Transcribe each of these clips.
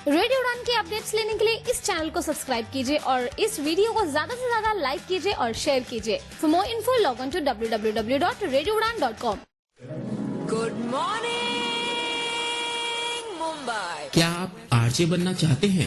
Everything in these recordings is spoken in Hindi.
रेडियो उड़ान के अपडेट्स लेने के लिए इस चैनल को सब्सक्राइब कीजिए और इस वीडियो को ज्यादा से ज्यादा लाइक कीजिए और शेयर कीजिए। For more info log on to www.radioudan.com। Good morning Mumbai. क्या आप आरजे बनना चाहते हैं?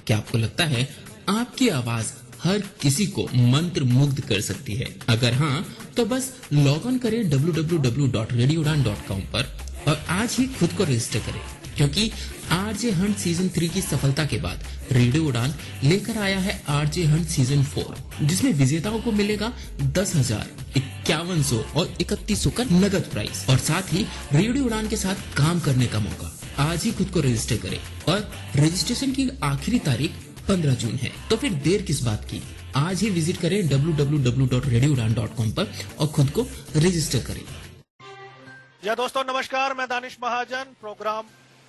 क्या आपको लगता है आपकी आवाज हर किसी को मंत्र मुग्ध कर सकती है? अगर हाँ, तो बस लॉग ऑन करें www.radioudan.com पर और आज ही खुद को रजिस्टर करें, क्योंकि आरजे हंट सीजन 3 की सफलता के बाद रेडियो उड़ान लेकर आया है आरजे हंट सीजन 4, जिसमें विजेताओं को मिलेगा 10,000, 5100 और 3100 का नगद प्राइज और साथ ही रेडियो उड़ान के साथ काम करने का मौका। आज ही खुद को रजिस्टर करें और रजिस्ट्रेशन की आखिरी तारीख 15 जून है, तो फिर देर किस बात की? आज ही विजिट करें www.radioudan.com पर और खुद को रजिस्टर करें। या दोस्तों नमस्कार, मैं Danish Mahajan programme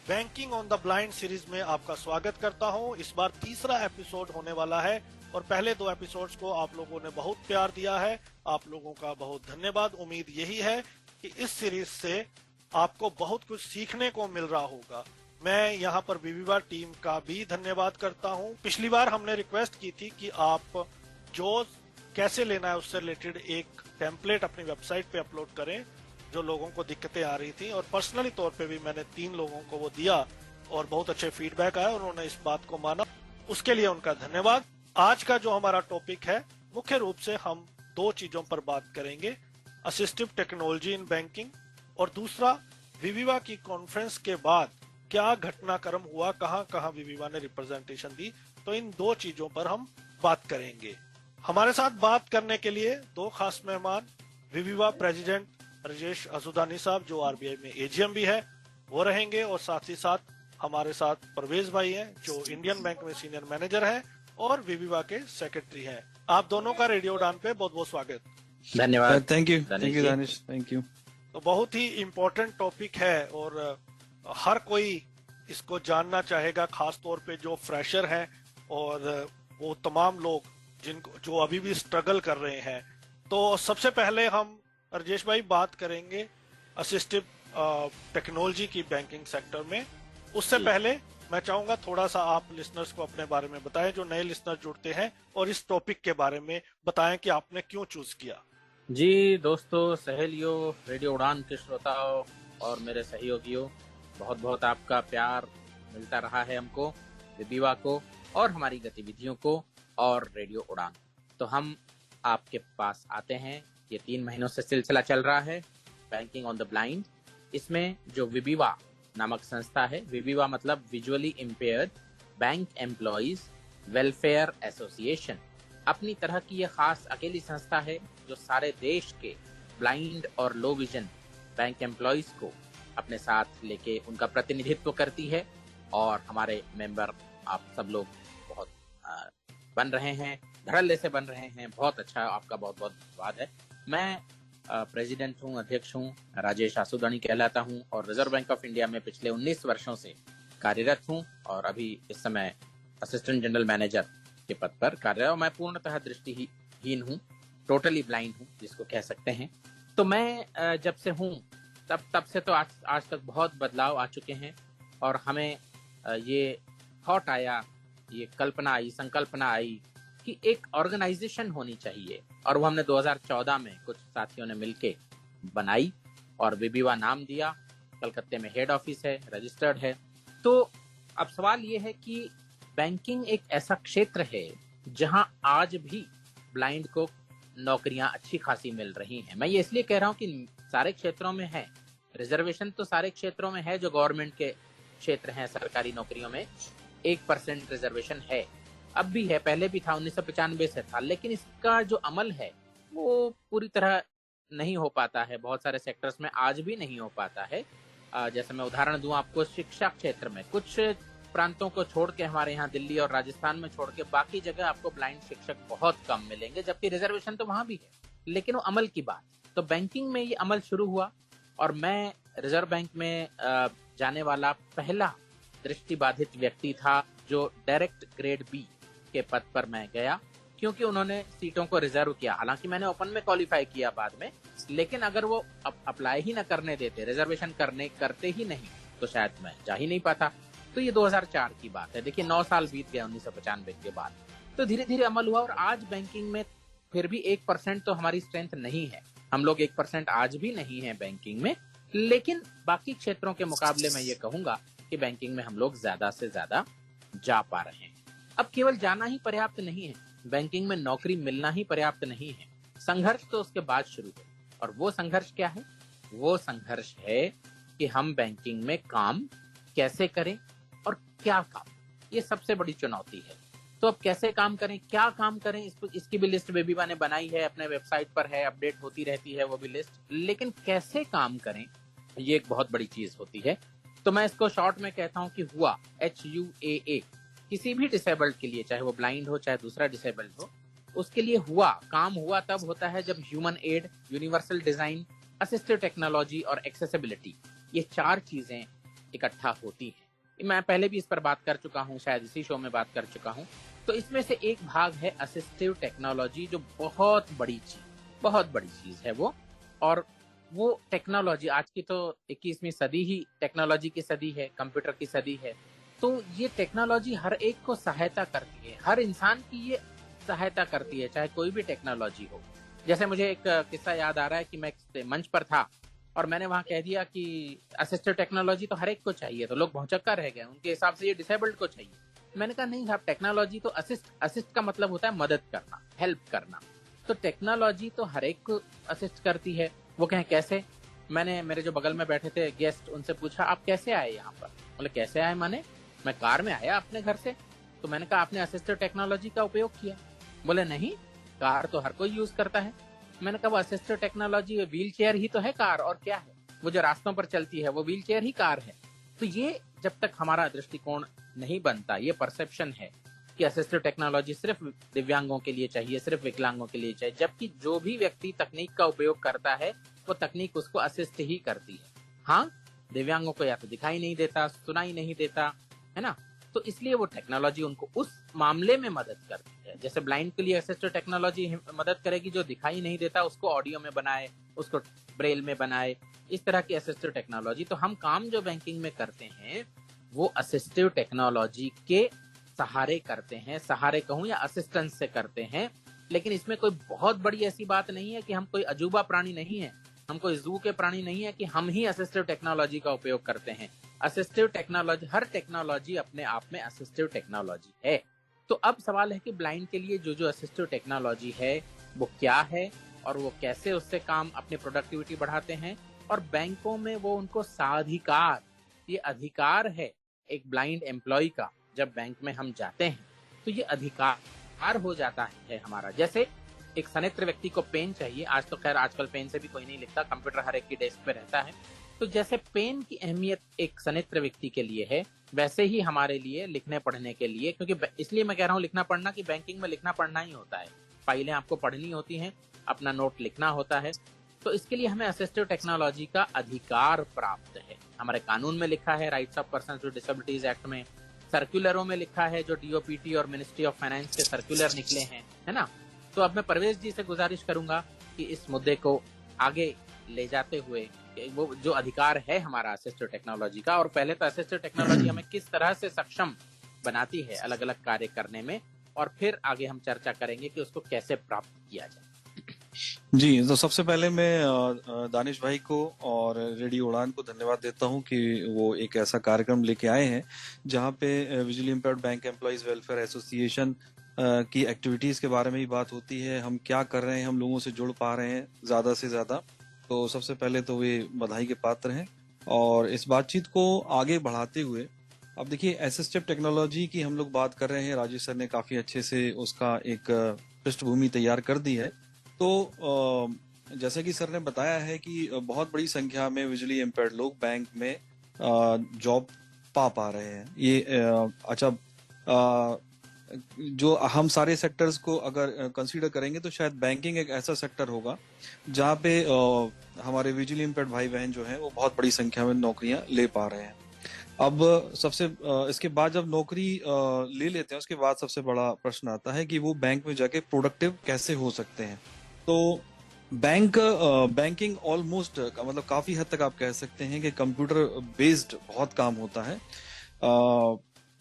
banking on the blind series में आपका स्वागत करता हूं। इस बार तीसरा एपिसोड होने वाला है और पहले 2 एपिसोड्स को आप लोगों ने बहुत प्यार दिया है। आप लोगों का बहुत धन्यवाद। उम्मीद यही है कि इस सीरीज से आपको बहुत कुछ सीखने को मिल रहा होगा। मैं यहाँ पर विविवा टीम का भी धन्यवाद करता हूँ। पिछली बार हमने रिक्वेस्ट की थी कि आप जो कैसे लेना है उससे रिलेटेड एक टेम्पलेट अपनी वेबसाइट पे अपलोड करें, जो लोगों को दिक्कतें आ रही थी, और पर्सनली तौर पे भी मैंने 3 लोगों को वो दिया और बहुत अच्छे फीडबैक आया, उन्होंने इस बात को माना, उसके लिए उनका धन्यवाद। आज का जो हमारा टॉपिक है, मुख्य रूप से हम 2 चीजों पर बात करेंगे, असिस्टिव टेक्नोलॉजी इन बैंकिंग और दूसरा विविवा की कॉन्फ्रेंस के बाद क्या घटनाक्रम हुआ, कहां कहां विविवा ने रिप्रेजेंटेशन दी। तो इन 2 चीजों पर हम बात करेंगे। हमारे साथ बात करने के लिए 2 खास मेहमान, विविवा प्रेसिडेंट राजेश असुदानी साहब जो आरबीआई में एजीएम भी है, वो रहेंगे, और साथ ही साथ हमारे साथ परवेज भाई हैं जो इंडियन बैंक में सीनियर मैनेजर हैं और विविवा के सेक्रेटरी हैं। आप दोनों का रेडियो उड़ान पे बहुत बहुत स्वागत। धन्यवाद। Thank you Danish, thank you. तो बहुत ही इम्पोर्टेंट टॉपिक है और हर कोई इसको जानना चाहेगा, खास तौर पे जो फ्रेशर हैं और वो तमाम लोग जो अभी भी स्ट्रगल कर रहे हैं। तो सबसे पहले हम राजेश भाई बात करेंगे असिस्टिव टेक्नोलॉजी की बैंकिंग सेक्टर में। उससे पहले मैं चाहूंगा थोड़ा सा आप लिसनर्स को अपने बारे में बताएं, जो नए लिसनर जुड़ते हैं, और इस टॉपिक के बारे में बताएं कि आपने क्यों चूज किया। जी दोस्तों, सहेलियों, रेडियो उड़ान के श्रोताओं और मेरे सहयोगियों, बहुत बहुत आपका प्यार मिलता रहा है हमको, विविवा को और हमारी गतिविधियों को और रेडियो उड़ान। तो हम आपके पास आते हैं। ये 3 महीनों से सिलसिला चल रहा है बैंकिंग ऑन द ब्लाइंड। इसमें जो विविवा नामक संस्था है, विविवा मतलब visually impaired bank employees welfare association, अपनी तरह की ये खास अकेली संस्था है जो सारे देश के ब्लाइंड और लो विजन बैंक एम्प्लॉइज को अपने साथ लेके उनका प्रतिनिधित्व करती है। और हमारे मेंबर आप सब लोग बहुत बन रहे हैं, धड़ल्ले से बन रहे हैं। बहुत अच्छा, आपका बहुत बहुत धन्यवाद है। मैं प्रेसिडेंट हूँ, अध्यक्ष हूँ, राजेश आसुदानी कहलाता हूँ और रिजर्व बैंक ऑफ इंडिया में पिछले 19 वर्षों से कार्यरत हूँ और अभी इस समय असिस्टेंट जनरल मैनेजर के पद पर कार्यरत हूँ। मैं पूर्णतः दृष्टिहीन हूँ, टोटली ब्लाइंड हूँ जिसको कह सकते हैं। तो मैं जब से हूँ तब से तो आज तक बहुत बदलाव आ चुके हैं और हमें ये थॉट आया, ये कल्पना आई, संकल्पना आई कि एक ऑर्गेनाइजेशन होनी चाहिए, और वो हमने 2014 में कुछ साथियों ने मिलके बनाई और विविवा नाम दिया। कलकत्ते में हेड ऑफिस है, रजिस्टर्ड है। तो अब सवाल ये है कि बैंकिंग एक ऐसा क्षेत्र है जहां आज भी ब्लाइंड को नौकरियां अच्छी खासी मिल रही हैं। मैं ये इसलिए कह रहा हूं कि सारे क्षेत्रों में है, रिजर्वेशन तो सारे क्षेत्रों में है, जो गवर्नमेंट के क्षेत्र हैं, सरकारी नौकरियों में 1% रिजर्वेशन है, अब भी है, पहले भी था, 1995 से था, लेकिन इसका जो अमल है वो पूरी तरह नहीं हो पाता है। बहुत सारे सेक्टर्स में आज भी नहीं हो पाता है। जैसे मैं उदाहरण दूं आपको, शिक्षा क्षेत्र में कुछ प्रांतों को छोड़ के, हमारे यहाँ दिल्ली और राजस्थान में छोड़ के बाकी जगह आपको ब्लाइंड शिक्षक बहुत कम मिलेंगे, जबकि रिजर्वेशन तो वहां भी है, लेकिन वो अमल की बात। तो बैंकिंग में ये अमल शुरू हुआ और मैं रिजर्व बैंक में जाने वाला पहला दृष्टिबाधित व्यक्ति था जो डायरेक्ट ग्रेड बी के पद पर मैं गया, क्योंकि उन्होंने सीटों को रिजर्व किया। हालांकि मैंने ओपन में क्वालिफाई किया बाद में, लेकिन अगर वो अप्लाई ही ना करने देते, रिजर्वेशन करते ही नहीं, तो शायद मैं जा ही नहीं पाता। तो तो ये 2004 की बात है। देखिए 9 साल बीत गए 1995 के बाद, तो धीरे धीरे अमल हुआ। और आज बैंकिंग में फिर भी 1% तो हमारी स्ट्रेंथ नहीं है, हम लोग 1% आज भी नहीं है बैंकिंग में, लेकिन बाकी क्षेत्रों के मुकाबले मैं ये कहूंगा कि बैंकिंग में हम लोग ज्यादा से ज्यादा जा पा रहे हैं। अब केवल जाना ही पर्याप्त नहीं है, बैंकिंग में नौकरी मिलना ही पर्याप्त नहीं है, संघर्ष तो उसके बाद शुरू है। और वो संघर्ष क्या है? वो संघर्ष है कि हम बैंकिंग में काम कैसे करें और क्या काम, ये सबसे बड़ी चुनौती है। तो अब कैसे काम करें, क्या काम करें, इसकी भी लिस्ट बेबीबा ने बनाई है, अपने वेबसाइट पर है, अपडेट होती रहती है वो भी लिस्ट। लेकिन कैसे काम करें, ये एक बहुत बड़ी चीज होती है। तो मैं इसको शॉर्ट में कहता हूं कि हुआ, HUAA, किसी भी डिसेबल्ड के लिए, चाहे वो ब्लाइंड हो चाहे दूसरा डिसेबल्ड हो, उसके लिए हुआ, काम हुआ तब होता है जब human aid, universal design, assistive technology और एक्सेसिबिलिटी, ये 4 चीजें इकट्ठा होती हैं। मैं पहले भी इस पर बात कर चुका हूं, शायद इसी शो में बात कर चुका हूं। तो इसमें से एक भाग है असिस्टिव टेक्नोलॉजी, जो बहुत बड़ी चीज है वो। और वो टेक्नोलॉजी, आज की तो 21वीं सदी ही टेक्नोलॉजी की सदी है, कंप्यूटर की सदी है। तो ये टेक्नोलॉजी हर एक को सहायता करती है, हर इंसान की ये सहायता करती है, चाहे कोई भी टेक्नोलॉजी हो। जैसे मुझे एक किस्सा याद आ रहा है कि मैं एक मंच पर था और मैंने वहां कह दिया कि असिस्टिव टेक्नोलॉजी तो हर एक को चाहिए, तो लोग भौचक्का रह गए, उनके हिसाब से ये डिसेबल्ड को चाहिए। मैंने कहा नहीं साहब, टेक्नोलॉजी तो असिस्ट का मतलब होता है मदद करना, हेल्प करना। तो टेक्नोलॉजी तो हर एक को असिस्ट करती है। वो कहें कैसे? मैंने, मेरे जो बगल में बैठे थे गेस्ट, उनसे पूछा आप कैसे आए यहाँ पर? बोले कैसे आए माने? मैं कार में आया अपने घर से। तो मैंने कहा आपने असिस्टिव टेक्नोलॉजी का उपयोग किया? बोले नहीं, कार तो हर कोई यूज करता है। मैंने कहा वो असिस्टिव टेक्नोलॉजी, व्हील चेयर ही तो है कार, और क्या है? वो जो रास्तों पर चलती है वो व्हील चेयर ही कार है। तो ये जब तक हमारा दृष्टिकोण नहीं बनता, ये परसेप्शन है कि असिस्टिव टेक्नोलॉजी सिर्फ दिव्यांगों के लिए चाहिए, सिर्फ विकलांगों के लिए चाहिए, जबकि जो भी व्यक्ति तकनीक का उपयोग करता है वो तकनीक उसको असिस्ट ही करती है। हाँ, दिव्यांगों को या तो दिखाई नहीं देता, सुनाई नहीं देता, है ना, तो इसलिए वो टेक्नोलॉजी उनको उस मामले में मदद करती है। जैसे ब्लाइंड के लिए असिस्टिव टेक्नोलॉजी मदद करेगी, जो दिखाई नहीं देता उसको ऑडियो में बनाए, उसको ब्रेल में बनाए, इस तरह की असिस्टिव टेक्नोलॉजी। तो हम काम जो बैंकिंग में करते हैं वो असिस्टिव टेक्नोलॉजी के सहारे करते हैं, सहारे कहूं या असिस्टेंस से करते हैं। लेकिन इसमें कोई बहुत बड़ी ऐसी बात नहीं है कि हम कोई अजूबा प्राणी नहीं है, हम कोई जू के प्राणी नहीं है कि हम ही असिस्टिव टेक्नोलॉजी का उपयोग करते हैं। असिस्टिव टेक्नोलॉजी, हर टेक्नोलॉजी अपने आप में असिस्टिव टेक्नोलॉजी है। तो अब सवाल है कि ब्लाइंड के लिए जो जो असिस्टिव टेक्नोलॉजी है वो क्या है और वो कैसे उससे काम, अपनी प्रोडक्टिविटी बढ़ाते हैं। और बैंकों में वो उनको साधिकार, ये अधिकार है एक ब्लाइंड एम्प्लॉय का। जब बैंक में हम जाते हैं तो ये अधिकार हो जाता है हमारा। जैसे एक सनेत्र व्यक्ति को पेन चाहिए, आज तो खैर आजकल पेन से भी कोई नहीं लिखता, कंप्यूटर हर एक की डेस्क पे रहता है। तो जैसे पेन की अहमियत एक सनेत्र व्यक्ति के लिए है, वैसे ही हमारे लिए लिखने पढ़ने के लिए, क्योंकि इसलिए मैं कह रहा हूँ लिखना पढ़ना कि बैंकिंग में लिखना पढ़ना ही होता है, फाइलें आपको पढ़नी होती हैं, अपना नोट लिखना होता है। तो इसके लिए हमें असिस्टिव टेक्नोलॉजी का अधिकार प्राप्त है। हमारे कानून में लिखा है, rights of person with disabilities act में, सर्कुलरों में लिखा है, जो DOPT और मिनिस्ट्री ऑफ फाइनेंस के सर्कुलर निकले हैं, है ना। तो अब मैं परवेज जी से गुजारिश करूंगा कि इस मुद्दे को आगे ले जाते हुए वो जो अधिकार है हमारा असिस्टिव टेक्नोलॉजी का, और पहले तो असिस्टिव टेक्नोलॉजी हमें किस तरह से सक्षम बनाती है अलग अलग कार्य करने में, और फिर आगे हम चर्चा करेंगे कि उसको कैसे प्राप्त किया जाए। जी, तो सबसे पहले मैं दानिश भाई को और रेडियो उड़ान को धन्यवाद देता हूं कि वो एक ऐसा कार्यक्रम लेके आए हैं जहां पे visually impaired bank employees welfare association की एक्टिविटीज के बारे में ही बात होती है। हम क्या कर रहे हैं, हम लोगों से जुड़ पा रहे हैं ज्यादा से ज्यादा। तो सबसे पहले तो वे बधाई के पात्र हैं। और इस बातचीत को आगे बढ़ाते हुए, अब देखिए असिस्टिव टेक्नोलॉजी की हम लोग बात कर रहे हैं, राजेश सर ने काफी अच्छे से उसका एक पृष्ठभूमि तैयार कर दी है। तो जैसे कि सर ने बताया है कि बहुत बड़ी संख्या में विजुअली इम्पेयर्ड लोग बैंक में जॉब पा रहे हैं। ये अच्छा, जो हम सारे सेक्टर्स को अगर कंसीडर करेंगे तो शायद बैंकिंग एक ऐसा सेक्टर होगा जहाँ पे हमारे विजुअली इम्पेयर्ड भाई बहन जो हैं वो बहुत बड़ी संख्या में नौकरियां ले पा रहे हैं। अब सबसे इसके बाद जब नौकरी ले लेते हैं उसके बाद सबसे बड़ा प्रश्न आता है कि वो बैंक में जाके प्रोडक्टिव कैसे हो सकते हैं। तो बैंकिंग ऑलमोस्ट मतलब काफी हद तक आप कह सकते हैं कि कंप्यूटर बेस्ड बहुत काम होता है।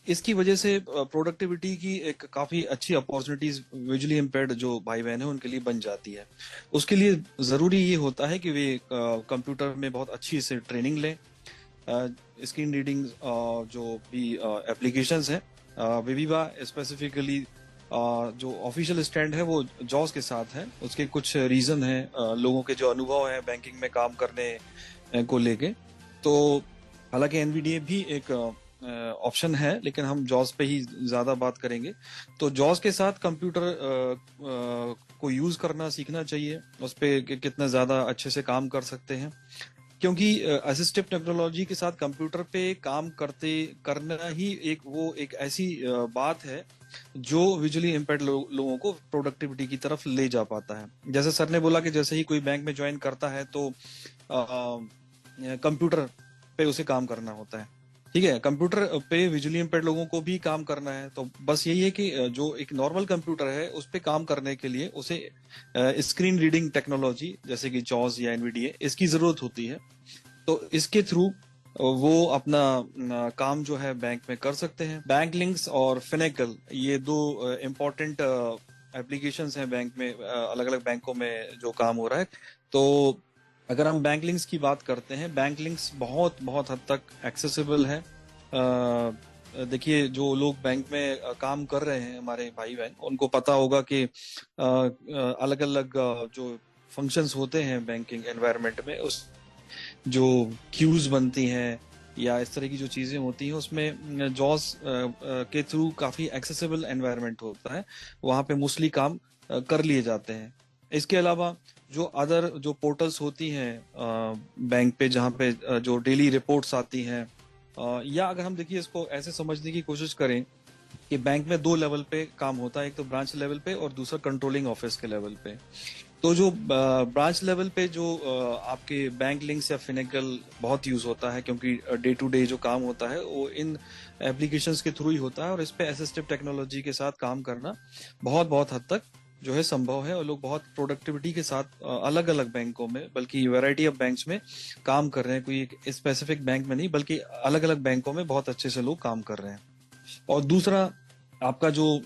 इसकी वजह से प्रोडक्टिविटी की एक काफी अच्छी अपॉर्चुनिटीज विजुअली इम्पेयर्ड जो भाई बहन है उनके लिए बन जाती है। उसके लिए जरूरी ये होता है कि वे कंप्यूटर में बहुत अच्छी से ट्रेनिंग लें। स्क्रीन रीडिंग जो भी एप्लीकेशंस हैं, विविवा स्पेसिफिकली जो ऑफिशियल स्टैंड है वो जॉस के साथ है। उसके कुछ रीजन है, लोगों के जो अनुभव है बैंकिंग में काम करने को लेके। तो हालांकि एनवीडीए भी एक ऑप्शन है, लेकिन हम जॉस पे ही ज्यादा बात करेंगे। तो जॉस के साथ कंप्यूटर को यूज करना सीखना चाहिए, उस पे कितना ज्यादा अच्छे से काम कर सकते हैं, क्योंकि असिस्टिव टेक्नोलॉजी के साथ कंप्यूटर पे काम करना ही एक ऐसी बात है जो विजुअली इम्पेयर्ड लोगों को प्रोडक्टिविटी की तरफ ले जा पाता है। जैसे सर ने बोला कि जैसे ही कोई बैंक में ज्वाइन करता है तो कंप्यूटर पे उसे काम करना होता है। ठीक है, कंप्यूटर पे विजुअली इम्पेयर्ड लोगों को भी काम करना है। तो बस यही है कि जो एक नॉर्मल कंप्यूटर है उस पे काम करने के लिए उसे स्क्रीन रीडिंग टेक्नोलॉजी जैसे कि जॉस या एनवीडीए इसकी जरूरत होती है। तो इसके थ्रू वो अपना काम जो है बैंक में कर सकते हैं। बैंक लिंक्स और फिनेकल ये दो इम्पोर्टेंट एप्लीकेशंस हैं बैंक में, अलग अलग बैंकों में जो काम हो रहा है। तो अगर हम बैंक लिंक्स की बात करते हैं, बैंक लिंक्स बहुत बहुत हद तक एक्सेसिबल है। देखिए, जो लोग बैंक में काम कर रहे हैं हमारे भाई बहन, उनको पता होगा कि अलग अलग जो फंक्शंस होते हैं बैंकिंग एनवायरनमेंट में, उस जो क्यूज बनती हैं या इस तरह की जो चीजें होती हैं, उसमें जॉस के थ्रू काफी एक्सेसिबल एनवायरनमेंट होता है, वहां पे मोस्टली काम कर लिए जाते हैं। इसके अलावा जो अदर जो पोर्टल्स होती हैं बैंक पे, जहाँ पे जो डेली रिपोर्ट्स आती हैं, या अगर हम देखिए इसको ऐसे समझने की कोशिश करें कि बैंक में दो लेवल पे काम होता है, एक तो ब्रांच लेवल पे और दूसरा कंट्रोलिंग ऑफिस के लेवल पे। तो जो ब्रांच लेवल पे जो आपके बैंक लिंक्स या फिनेकल बहुत यूज होता है, क्योंकि डे टू डे जो काम होता है वो इन एप्लीकेशंस के थ्रू ही होता है, और इस पे असिस्टिव टेक्नोलॉजी के साथ काम करना बहुत बहुत हद तक जो है संभव है। और लोग बहुत प्रोडक्टिविटी के साथ अलग अलग बैंकों में, बल्कि वैरायटी ऑफ बैंक्स में काम कर रहे हैं। कोई एक स्पेसिफिक बैंक में नहीं, बल्कि अलग अलग बैंकों में बहुत अच्छे से लोग काम कर रहे हैं। और दूसरा आपका जो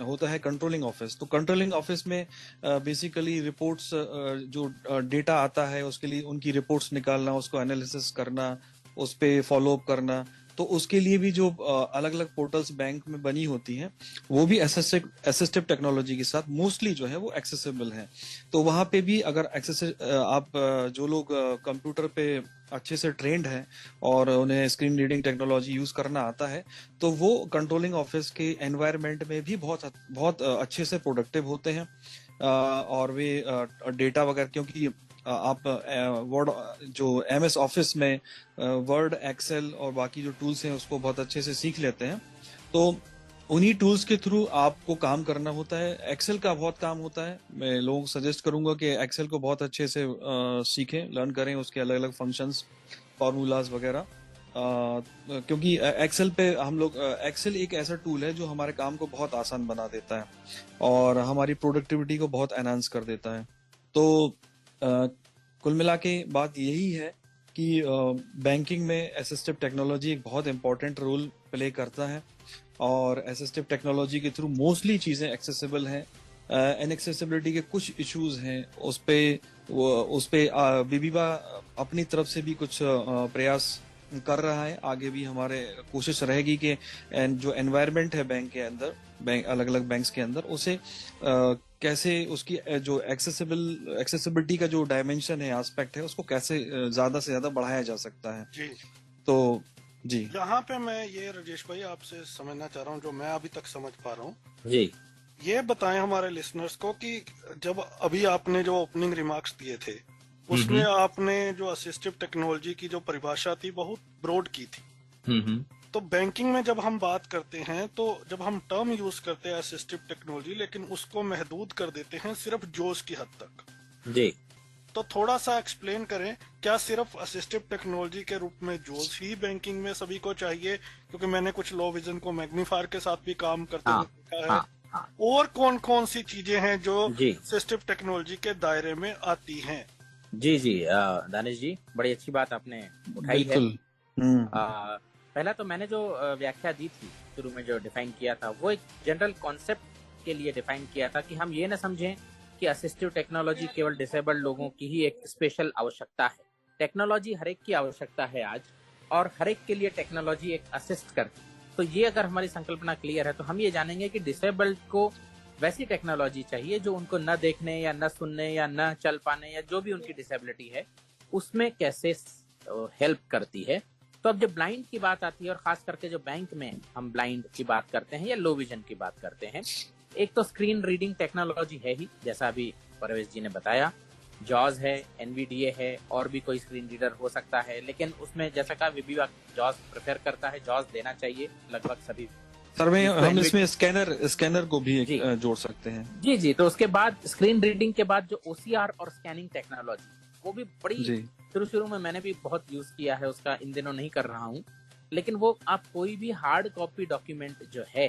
होता है कंट्रोलिंग ऑफिस। तो कंट्रोलिंग ऑफिस में बेसिकली रिपोर्ट्स, जो डेटा आता है उसके लिए उनकी रिपोर्ट्स निकालना, उसको एनालिसिस करना, उस पे फॉलो अप करना। तो उसके लिए भी जो अलग अलग पोर्टल्स बैंक में बनी होती हैं, वो भी असिस्टिव टेक्नोलॉजी के साथ मोस्टली जो है वो एक्सेसिबल है। तो वहां पे भी अगर आप जो लोग कंप्यूटर पे अच्छे से ट्रेंड हैं और उन्हें स्क्रीन रीडिंग टेक्नोलॉजी यूज करना आता है, तो वो कंट्रोलिंग ऑफिस के एनवायरनमेंट में भी बहुत बहुत अच्छे से प्रोडक्टिव होते हैं। और वे डेटा वगैरह, क्योंकि आप वर्ड जो एमएस ऑफिस में वर्ड, एक्सेल और बाकी जो टूल्स हैं उसको बहुत अच्छे से सीख लेते हैं। तो उन्हीं टूल्स के थ्रू आपको काम करना होता है। एक्सेल का बहुत काम होता है। मैं लोगों को सजेस्ट करूंगा कि एक्सेल को बहुत अच्छे से सीखें, लर्न करें, उसके अलग अलग फंक्शंस, फॉर्मूलाज वगैरह, क्योंकि एक्सेल पे हम लोग, एक्सेल एक ऐसा टूल है जो हमारे काम को बहुत आसान बना देता है और हमारी प्रोडक्टिविटी को बहुत एनहांस कर देता है। तो कुल मिला के बात यही है कि बैंकिंग में असिस्टिव टेक्नोलॉजी एक बहुत इंपॉर्टेंट रोल प्ले करता है, और असिस्टिव टेक्नोलॉजी के थ्रू मोस्टली चीजें एक्सेसिबल हैं। इनएक्सेसिबिलिटी के कुछ इश्यूज हैं, उस पे विविवा अपनी तरफ से भी कुछ प्रयास कर रहा है। आगे भी हमारे कोशिश रहेगी कि जो एनवायरनमेंट है बैंक के अंदर, अलग अलग बैंक्स के अंदर, उसे कैसे उसकी जो एक्सेसिबिलिटी का जो डायमेंशन है, एस्पेक्ट है, उसको कैसे ज्यादा से ज्यादा बढ़ाया जा सकता है। जी। तो जी, यहाँ पे मैं ये राजेश भाई आपसे समझना चाह रहा हूँ, जो मैं अभी तक समझ पा रहा हूँ। जी, ये बताएं हमारे लिसनर्स को कि जब अभी आपने जो ओपनिंग रिमार्क्स दिए थे, उसमें आपने जो असिस्टिव टेक्नोलॉजी की जो परिभाषा थी बहुत ब्रॉड की थी। तो बैंकिंग में जब हम बात करते हैं, तो जब हम टर्म यूज करते हैं असिस्टिव टेक्नोलॉजी, लेकिन उसको महदूद कर देते हैं सिर्फ जोश की हद तक। जी, तो थोड़ा सा एक्सप्लेन करें, क्या सिर्फ असिस्टिव टेक्नोलॉजी के रूप में जोश ही बैंकिंग में सभी को चाहिए? क्योंकि मैंने कुछ लो विजन को मैग्नीफायर के साथ भी काम करते हुए देखा है। और कौन कौन सी चीजें हैं जो असिस्टिव टेक्नोलॉजी के दायरे में आती हैं? जी दानिश जी, बड़ी अच्छी बात आपने उठाई है। पहला तो मैंने जो व्याख्या दी थी शुरू में, जो डिफाइन किया था, वो एक जनरल कॉन्सेप्ट के लिए डिफाइन किया था कि हम ये ना समझें कि असिस्टिव टेक्नोलॉजी केवल डिसेबल्ड लोगों की ही एक स्पेशल आवश्यकता है। टेक्नोलॉजी हर एक की आवश्यकता है आज, और हर एक के लिए टेक्नोलॉजी एक असिस्ट करती है। तो ये अगर हमारी संकल्पना क्लियर है तो हम ये जानेंगे कि डिसेबल्ड को वैसी टेक्नोलॉजी चाहिए जो उनको न देखने या न सुनने या न चल पाने या जो भी उनकी डिसेबिलिटी है उसमें कैसे हेल्प करती है। तो अब जब ब्लाइंड की बात आती है, और खास करके जो बैंक में हम ब्लाइंड की बात करते हैं या लो विजन की बात करते हैं, एक तो स्क्रीन रीडिंग टेक्नोलॉजी है ही, जैसा अभी परवेश जी ने बताया। जॉज है, एनवीडीए है, और भी कोई स्क्रीन रीडर हो सकता है, लेकिन उसमें जैसा कहा विभिवा जॉज प्रेफर करता है, जॉज देना चाहिए लगभग सभी। सर में हम इसमें स्कैनर को भी जोड़ सकते हैं। जी जी। तो उसके बाद स्क्रीन रीडिंग के बाद जो ओसीआर और स्कैनिंग टेक्नोलॉजी, वो भी बड़ी शुरू में मैंने भी बहुत यूज किया है उसका, इन दिनों नहीं कर रहा हूँ, लेकिन वो आप कोई भी हार्ड कॉपी डॉक्यूमेंट जो है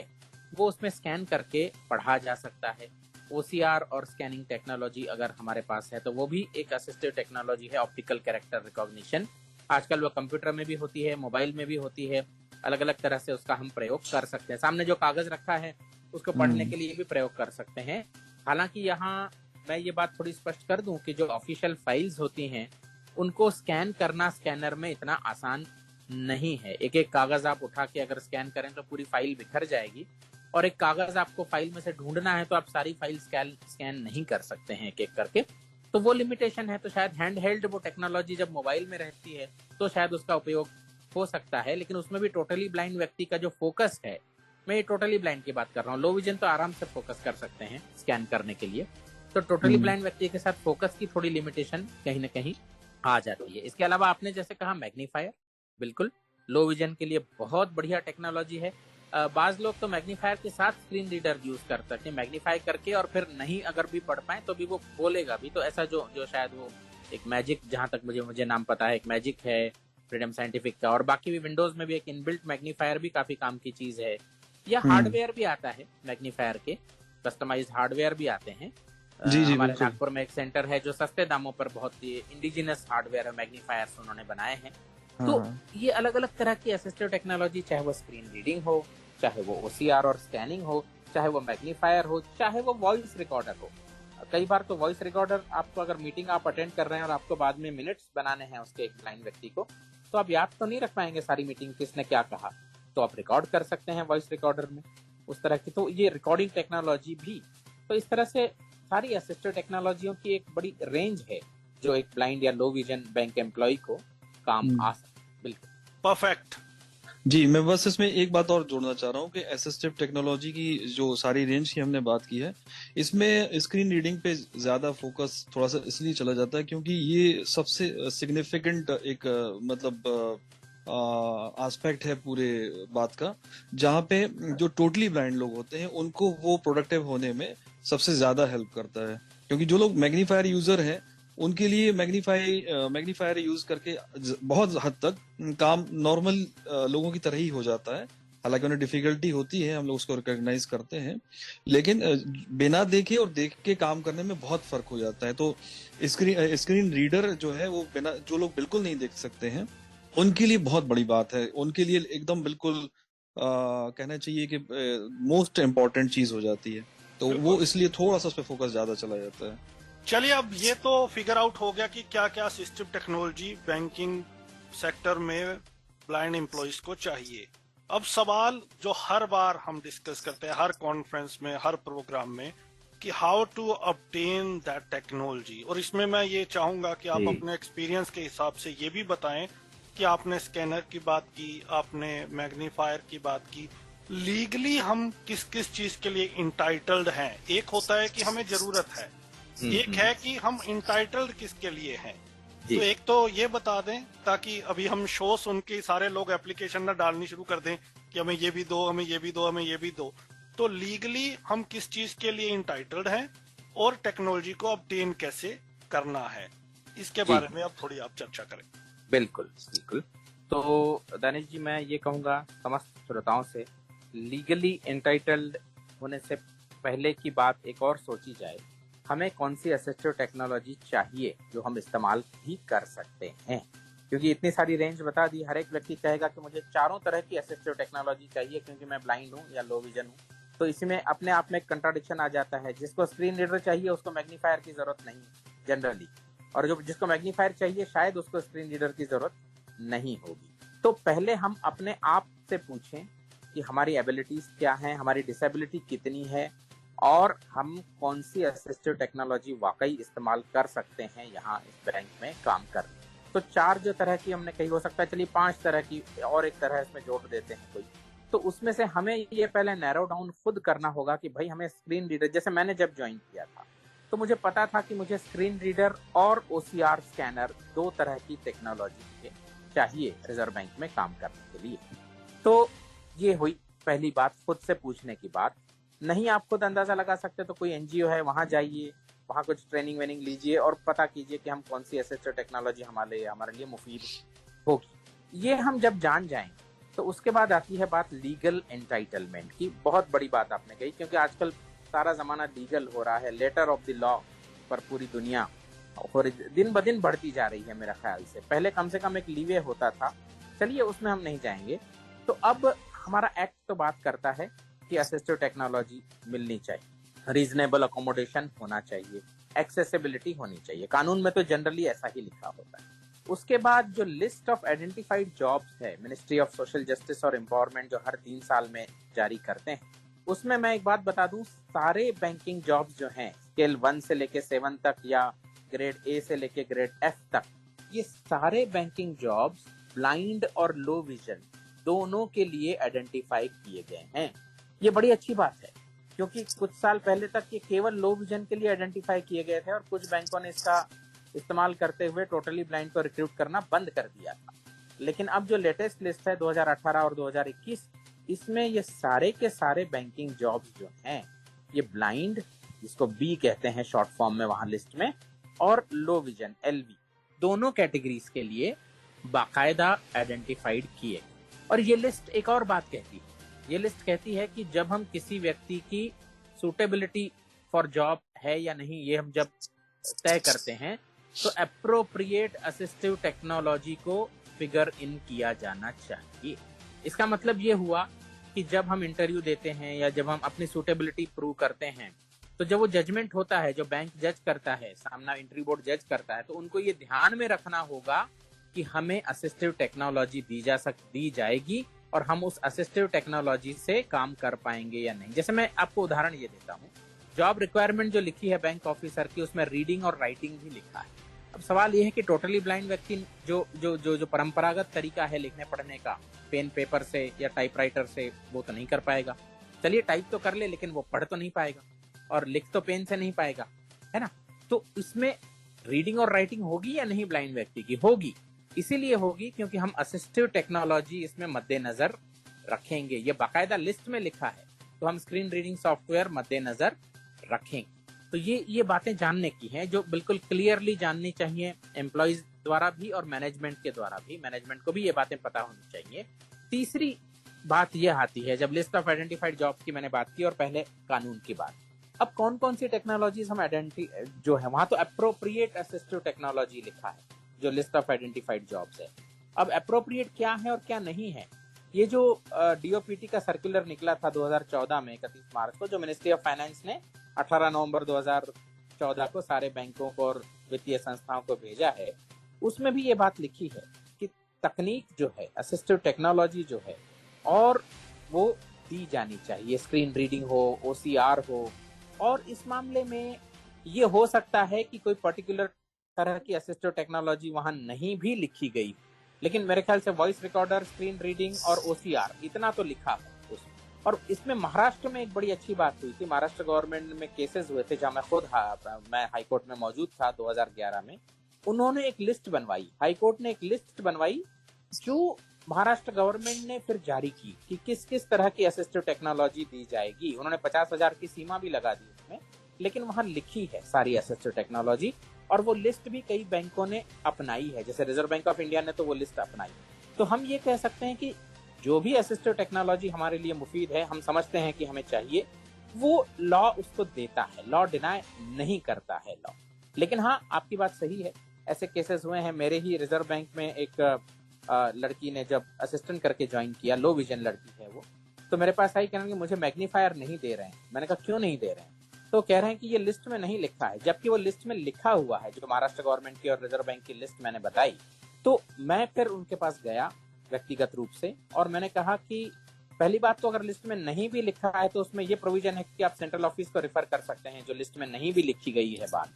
वो उसमें स्कैन करके पढ़ा जा सकता है। ओसीआर और स्कैनिंग टेक्नोलॉजी अगर हमारे पास है तो वो भी एक असिस्टिव टेक्नोलॉजी है। ऑप्टिकल कैरेक्टर रिकॉग्निशन आजकल वो कंप्यूटर में भी होती है, मोबाइल में भी होती है, अलग अलग तरह से उसका हम प्रयोग कर सकते हैं। सामने जो कागज रखा है उसको पढ़ने के लिए भी प्रयोग कर सकते हैं। हालांकि यहाँ मैं ये बात थोड़ी स्पष्ट कर दूं कि जो ऑफिशियल फाइल्स होती हैं उनको स्कैन करना स्कैनर में इतना आसान नहीं है। एक एक कागज आप उठा के अगर स्कैन करें तो पूरी फाइल बिखर जाएगी, और एक कागज आपको फाइल में से ढूंढना है तो आप सारी फाइल स्कैन नहीं कर सकते हैं एक एक करके। तो वो लिमिटेशन है। तो शायद हैंड हेल्ड वो टेक्नोलॉजी जब मोबाइल में रहती है तो शायद उसका उपयोग हो सकता है, लेकिन उसमें भी टोटली ब्लाइंड व्यक्ति का जो फोकस है, मैं ये टोटली ब्लाइंड की बात कर रहा हूँ, लो विजन तो आराम से फोकस कर सकते हैं स्कैन करने के लिए, तो टोटली ब्लाइंड व्यक्ति के साथ फोकस की थोड़ी लिमिटेशन कहीं ना कहीं आ जाती है। इसके अलावा आपने जैसे कहा मैग्नीफायर, बिल्कुल लो विजन के लिए बहुत बढ़िया टेक्नोलॉजी है। बाज लोग तो मैग्नीफायर के साथ स्क्रीन रीडर यूज कर सकते हैं, मैग्नीफाई करके, और फिर नहीं अगर भी पढ़ पाए तो भी वो बोलेगा भी। तो ऐसा जो शायद वो एक मैजिक, जहां तक मुझे नाम पता है, एक मैजिक है फ्रीडम साइंटिफिक का, और बाकी भी विंडोज में भी एक इनबिल्ट मैग्नीफायर भी काफी काम की चीज है। या हार्डवेयर भी आता है मैग्नीफायर के, कस्टमाइज्ड हार्डवेयर भी आते हैं। हमारे नागपुर में एक सेंटर है जो सस्ते दामों पर बहुत इंडिजिनस हार्डवेयर मैग्नीफायर्स उन्होंने बनाए हैं। तो ये अलग अलग तरह की असिस्टिव टेक्नोलॉजी, चाहे वो स्क्रीन रीडिंग हो, चाहे वो ओसीआर और स्कैनिंग हो, चाहे वो मैग्नीफायर हो, चाहे वो वॉइस रिकॉर्डर हो। कई बार तो वॉइस रिकॉर्डर आपको, अगर मीटिंग आप अटेंड कर रहे हैं और आपको बाद में मिनट्स बनाने हैं उसके एक ब्लाइंड व्यक्ति को, तो आप याद तो नहीं रख पाएंगे सारी मीटिंग किसने क्या कहा, तो आप रिकॉर्ड कर सकते हैं वॉइस रिकॉर्डर में उस तरह की। तो ये रिकॉर्डिंग टेक्नोलॉजी भी, तो इस तरह से सारी असिस्टिव टेक्नोलॉजियों की एक बड़ी रेंज है जो एक ब्लाइंड या लो विजन बैंक एम्प्लॉय को काम आ सकती है। बिल्कुल परफेक्ट। जी, मैं बस इसमें एक बात और जोड़ना चाह रहा हूँ कि असिस्टिव टेक्नोलॉजी की जो सारी रेंज की हमने बात की है, इसमें स्क्रीन रीडिंग पे ज्यादा फोकस थोड़ा सा इसलिए चला जाता है क्योंकि ये सबसे सिग्निफिकेंट एक मतलब एस्पेक्ट है पूरे बात का, जहाँ पे जो टोटली ब्लाइंड लोग होते हैं उनको वो प्रोडक्टिव होने में सबसे ज्यादा हेल्प करता है। क्योंकि जो लोग मैग्नीफायर यूजर हैं उनके लिए मैग्नीफायर यूज करके बहुत हद तक काम नॉर्मल लोगों की तरह ही हो जाता है। हालांकि उन्हें डिफिकल्टी होती है, हम लोग उसको रिकॉग्नाइज करते हैं, लेकिन बिना देखे और देख के काम करने में बहुत फर्क हो जाता है। तो स्क्रीन रीडर जो है वो बिना, जो लोग बिल्कुल नहीं देख सकते हैं उनके लिए बहुत बड़ी बात है, उनके लिए एकदम बिल्कुल कहना चाहिए कि मोस्ट इम्पोर्टेंट चीज हो जाती है। तो वो इसलिए थोड़ा सा उस पर फोकस ज्यादा चला जाता है। चलिए, अब ये तो फिगर आउट हो गया कि क्या क्या असिस्टिव टेक्नोलॉजी बैंकिंग सेक्टर में ब्लाइंड एम्प्लॉइज को चाहिए। अब सवाल जो हर बार हम डिस्कस करते हैं, हर कॉन्फ्रेंस में, हर प्रोग्राम में, कि how to obtain that technology. और इसमें मैं ये चाहूंगा कि आप अपने एक्सपीरियंस के हिसाब से ये भी बताएं कि आपने स्कैनर की बात की, आपने मैग्नीफायर की बात की, लीगली हम किस किस चीज के लिए इंटाइटल्ड हैं। एक होता है कि हमें जरूरत है, एक है कि हम इंटाइटल्ड किसके लिए हैं। तो एक तो ये बता दें ताकि अभी हम शो सुन के सारे लोग एप्लीकेशन ना डालनी शुरू कर दें कि हमें ये भी दो, हमें ये भी दो, हमें ये भी दो। तो लीगली हम किस चीज के लिए इंटाइटल्ड हैं और टेक्नोलॉजी को ऑब्टेन कैसे करना है, इसके बारे में अब थोड़ी आप चर्चा करें। बिल्कुल बिल्कुल। तो दानिश जी, मैं ये कहूंगा समस्त श्रोताओं से, लीगली इंटाइटल्ड होने से पहले की बात एक और सोची जाए, हमें कौन सी असिस्टिव टेक्नोलॉजी चाहिए जो हम इस्तेमाल भी कर सकते हैं। क्योंकि इतनी सारी रेंज बता दी, हर एक व्यक्ति कहेगा कि मुझे चारों तरह की असिस्टिव टेक्नोलॉजी चाहिए क्योंकि मैं ब्लाइंड हूँ या लो विजन हूँ। तो इसमें अपने आप में कंट्राडिक्शन आ जाता है। जिसको स्क्रीन रीडर चाहिए उसको मैग्नीफायर की जरूरत नहीं जनरली, और जो जिसको मैग्नीफायर चाहिए शायद उसको स्क्रीन रीडर की जरूरत नहीं होगी। तो पहले हम अपने आप से पूछें कि हमारी एबिलिटीज क्या हैं, हमारी डिसेबिलिटी कितनी है, और हम कौन सी असिस्टिव टेक्नोलॉजी वाकई इस्तेमाल कर सकते हैं यहाँ इस बैंक में काम करने। तो 4 जो तरह की हमने कही, हो सकता है चलिए 5 तरह की और एक तरह इसमें जोड़ देते हैं कोई। तो उसमें से हमें ये पहले नैरो डाउन खुद करना होगा कि भाई हमें स्क्रीन रीडर, जैसे मैंने जब ज्वाइन किया था तो मुझे पता था कि मुझे स्क्रीन रीडर और OCR स्कैनर 2 तरह की टेक्नोलॉजी चाहिए रिजर्व बैंक में काम करने के लिए। तो ये हुई पहली बात, खुद से पूछने की बात। नहीं आप खुद अंदाजा लगा सकते तो कोई NGO है वहां जाइए, वहां कुछ ट्रेनिंग वेनिंग लीजिए और पता कीजिए कि हम कौन सी असिस्टिव टेक्नोलॉजी हमारे लिए मुफीद होगी। ये हम जब जान जाएं तो उसके बाद आती है बात लीगल एंटाइटलमेंट की। बहुत बड़ी बात आपने कही, क्योंकि आजकल सारा जमाना लीगल हो रहा है, लेटर ऑफ द लॉ पर पूरी दुनिया और दिन ब दिन बढ़ती जा रही है मेरा ख्याल से। पहले कम से कम एक लीवे होता था, चलिए उसमें हम नहीं जाएंगे। तो अब हमारा एक्ट तो बात करता है कि असिस्टिव टेक्नोलॉजी मिलनी चाहिए, रीजनेबल अकोमोडेशन होना चाहिए, एक्सेसिबिलिटी होनी चाहिए। कानून में तो जनरली ऐसा ही लिखा होता है। उसके बाद जो लिस्ट ऑफ आइडेंटिफाइड जॉब्स है मिनिस्ट्री ऑफ सोशल जस्टिस और एम्पावरमेंट जो हर 3 साल में जारी करते हैं, उसमें मैं एक बात बता दूं, सारे बैंकिंग जॉब्स जो हैं स्केल 1 से लेके 7 तक या ग्रेड A से लेके ग्रेड F तक, ये सारे बैंकिंग जॉब्स ब्लाइंड और लो विजन दोनों के लिए आइडेंटिफाई किए गए हैं। ये बड़ी अच्छी बात है, क्योंकि कुछ साल पहले तक ये केवल लो विजन के लिए आइडेंटिफाई किए गए थे और कुछ बैंकों ने इसका इस्तेमाल करते हुए टोटली ब्लाइंड को रिक्रूट करना बंद कर दिया था। लेकिन अब जो लेटेस्ट लिस्ट है 2018 और 2021, इसमें ये सारे के सारे बैंकिंग जॉब्स जो हैं ये ब्लाइंड, जिसको B कहते हैं शॉर्ट फॉर्म में वहां लिस्ट में, और लो विजन LV दोनों कैटेगरीज के लिए बाकायदा आइडेंटिफाइड किए। और ये लिस्ट एक और बात कहती है, ये लिस्ट कहती है कि जब हम किसी व्यक्ति की सूटेबिलिटी फॉर जॉब है या नहीं ये हम जब तय करते हैं तो अप्रोप्रिएट असिस्टिव टेक्नोलॉजी को फिगर इन किया जाना चाहिए। इसका मतलब ये हुआ कि जब हम इंटरव्यू देते हैं या जब हम अपनी सूटेबिलिटी प्रूव करते हैं, तो जब वो जजमेंट होता है, जो बैंक जज करता है, सामना इंटरव्यू बोर्ड जज करता है, तो उनको ये ध्यान में रखना होगा कि हमें असिस्टिव टेक्नोलॉजी दी जाएगी और हम उस असिस्टिव टेक्नोलॉजी से काम कर पाएंगे या नहीं। जैसे मैं आपको उदाहरण ये देता हूँ, जॉब रिक्वायरमेंट जो लिखी है बैंक ऑफिसर की, उसमें रीडिंग और राइटिंग भी लिखा है। अब सवाल ये है कि टोटली ब्लाइंड व्यक्ति जो परंपरागत तरीका है लिखने पढ़ने का, पेन पेपर से या टाइपराइटर से, वो तो नहीं कर पाएगा। चलिए टाइप तो कर ले, लेकिन वो पढ़ तो नहीं पाएगा और लिख तो पेन से नहीं पाएगा, है ना। तो इसमें रीडिंग और राइटिंग होगी या नहीं ब्लाइंड व्यक्ति की? होगी। इसीलिए होगी क्योंकि हम असिस्टिव टेक्नोलॉजी इसमें मद्देनजर रखेंगे। ये बाकायदा लिस्ट में लिखा है, तो हम स्क्रीन रीडिंग सॉफ्टवेयर मद्देनजर रखेंगे। तो ये बातें जानने की हैं, जो बिल्कुल क्लियरली जाननी चाहिए एम्प्लॉइज द्वारा भी और मैनेजमेंट के द्वारा भी। मैनेजमेंट को भी ये बातें पता होनी चाहिए। तीसरी बात ये आती है, जब लिस्ट ऑफ आइडेंटिफाइड जॉब्स की मैंने बात की और पहले कानून की बात, अब कौन कौन सी टेक्नोलॉजीज हम जो है वहां तो अप्रोप्रिएट असिस्टिव टेक्नोलॉजी लिखा है जो लिस्ट ऑफ आइडेंटिफाइड जॉब्स है। अब अप्रोप्रिएट क्या है और क्या नहीं है, ये जो DOPT का सर्कुलर निकला था 2014 में 31 मार्च को, जो मिनिस्ट्री ऑफ फाइनेंस ने 18 नवंबर 2014 को सारे बैंकों को और वित्तीय संस्थाओं को भेजा है, उसमें भी ये बात लिखी है कि तकनीक जो है, असिस्टिव टेक्नोलॉजी जो है, और वो दी जानी चाहिए। स्क्रीन रीडिंग हो, OCR हो, और इस मामले में ये हो सकता है कि कोई पर्टिकुलर तरह की असिस्टिव टेक्नोलॉजी वहां नहीं भी लिखी गई, लेकिन मेरे ख्याल से वॉइस रिकॉर्डर, स्क्रीन रीडिंग और OCR इतना तो लिखा है उसमें। और इसमें महाराष्ट्र में एक बड़ी अच्छी बात हुई थी। महाराष्ट्र गवर्नमेंट में केसेस हुए थे, जहां मैं हाईकोर्ट में मौजूद था 2011 में। उन्होंने एक लिस्ट बनवाई, हाईकोर्ट ने एक लिस्ट बनवाई जो महाराष्ट्र गवर्नमेंट ने फिर जारी की कि किस किस तरह की असिस्टिव टेक्नोलॉजी दी जाएगी। उन्होंने 50,000 की सीमा भी लगा दी उसमें, लेकिन वहां लिखी है सारी असिस्टिव टेक्नोलॉजी, और वो लिस्ट भी कई बैंकों ने अपनाई है। जैसे रिजर्व बैंक ऑफ इंडिया ने तो वो लिस्ट अपनाई। तो हम ये कह सकते हैं कि जो भी असिस्टिव टेक्नोलॉजी हमारे लिए मुफीद है, हम समझते हैं कि हमें चाहिए, वो लॉ उसको देता है, लॉ डिनाय नहीं करता है लॉ। लेकिन हाँ, आपकी बात सही है, ऐसे केसेस हुए हैं। मेरे ही रिजर्व बैंक में एक लड़की ने जब असिस्टेंट करके ज्वाइन किया, लो विजन लड़की है वो, तो मेरे पास आई, कहना कि मुझे मैग्नीफायर नहीं दे रहे हैं। मैंने कहा क्यों नहीं दे रहे हैं? तो कह रहे हैं कि ये लिस्ट में नहीं लिखा है, जबकि वो लिस्ट में लिखा हुआ है। जो महाराष्ट्र गवर्नमेंट की और रिजर्व बैंक की लिस्ट मैंने बताई, तो मैं फिर उनके पास गया व्यक्तिगत रूप से और मैंने कहा कि पहली बात तो अगर लिस्ट में नहीं भी लिखा है तो उसमें ये प्रोविजन है कि आप सेंट्रल ऑफिस को रेफर कर सकते हैं जो लिस्ट में नहीं भी लिखी गई है बात,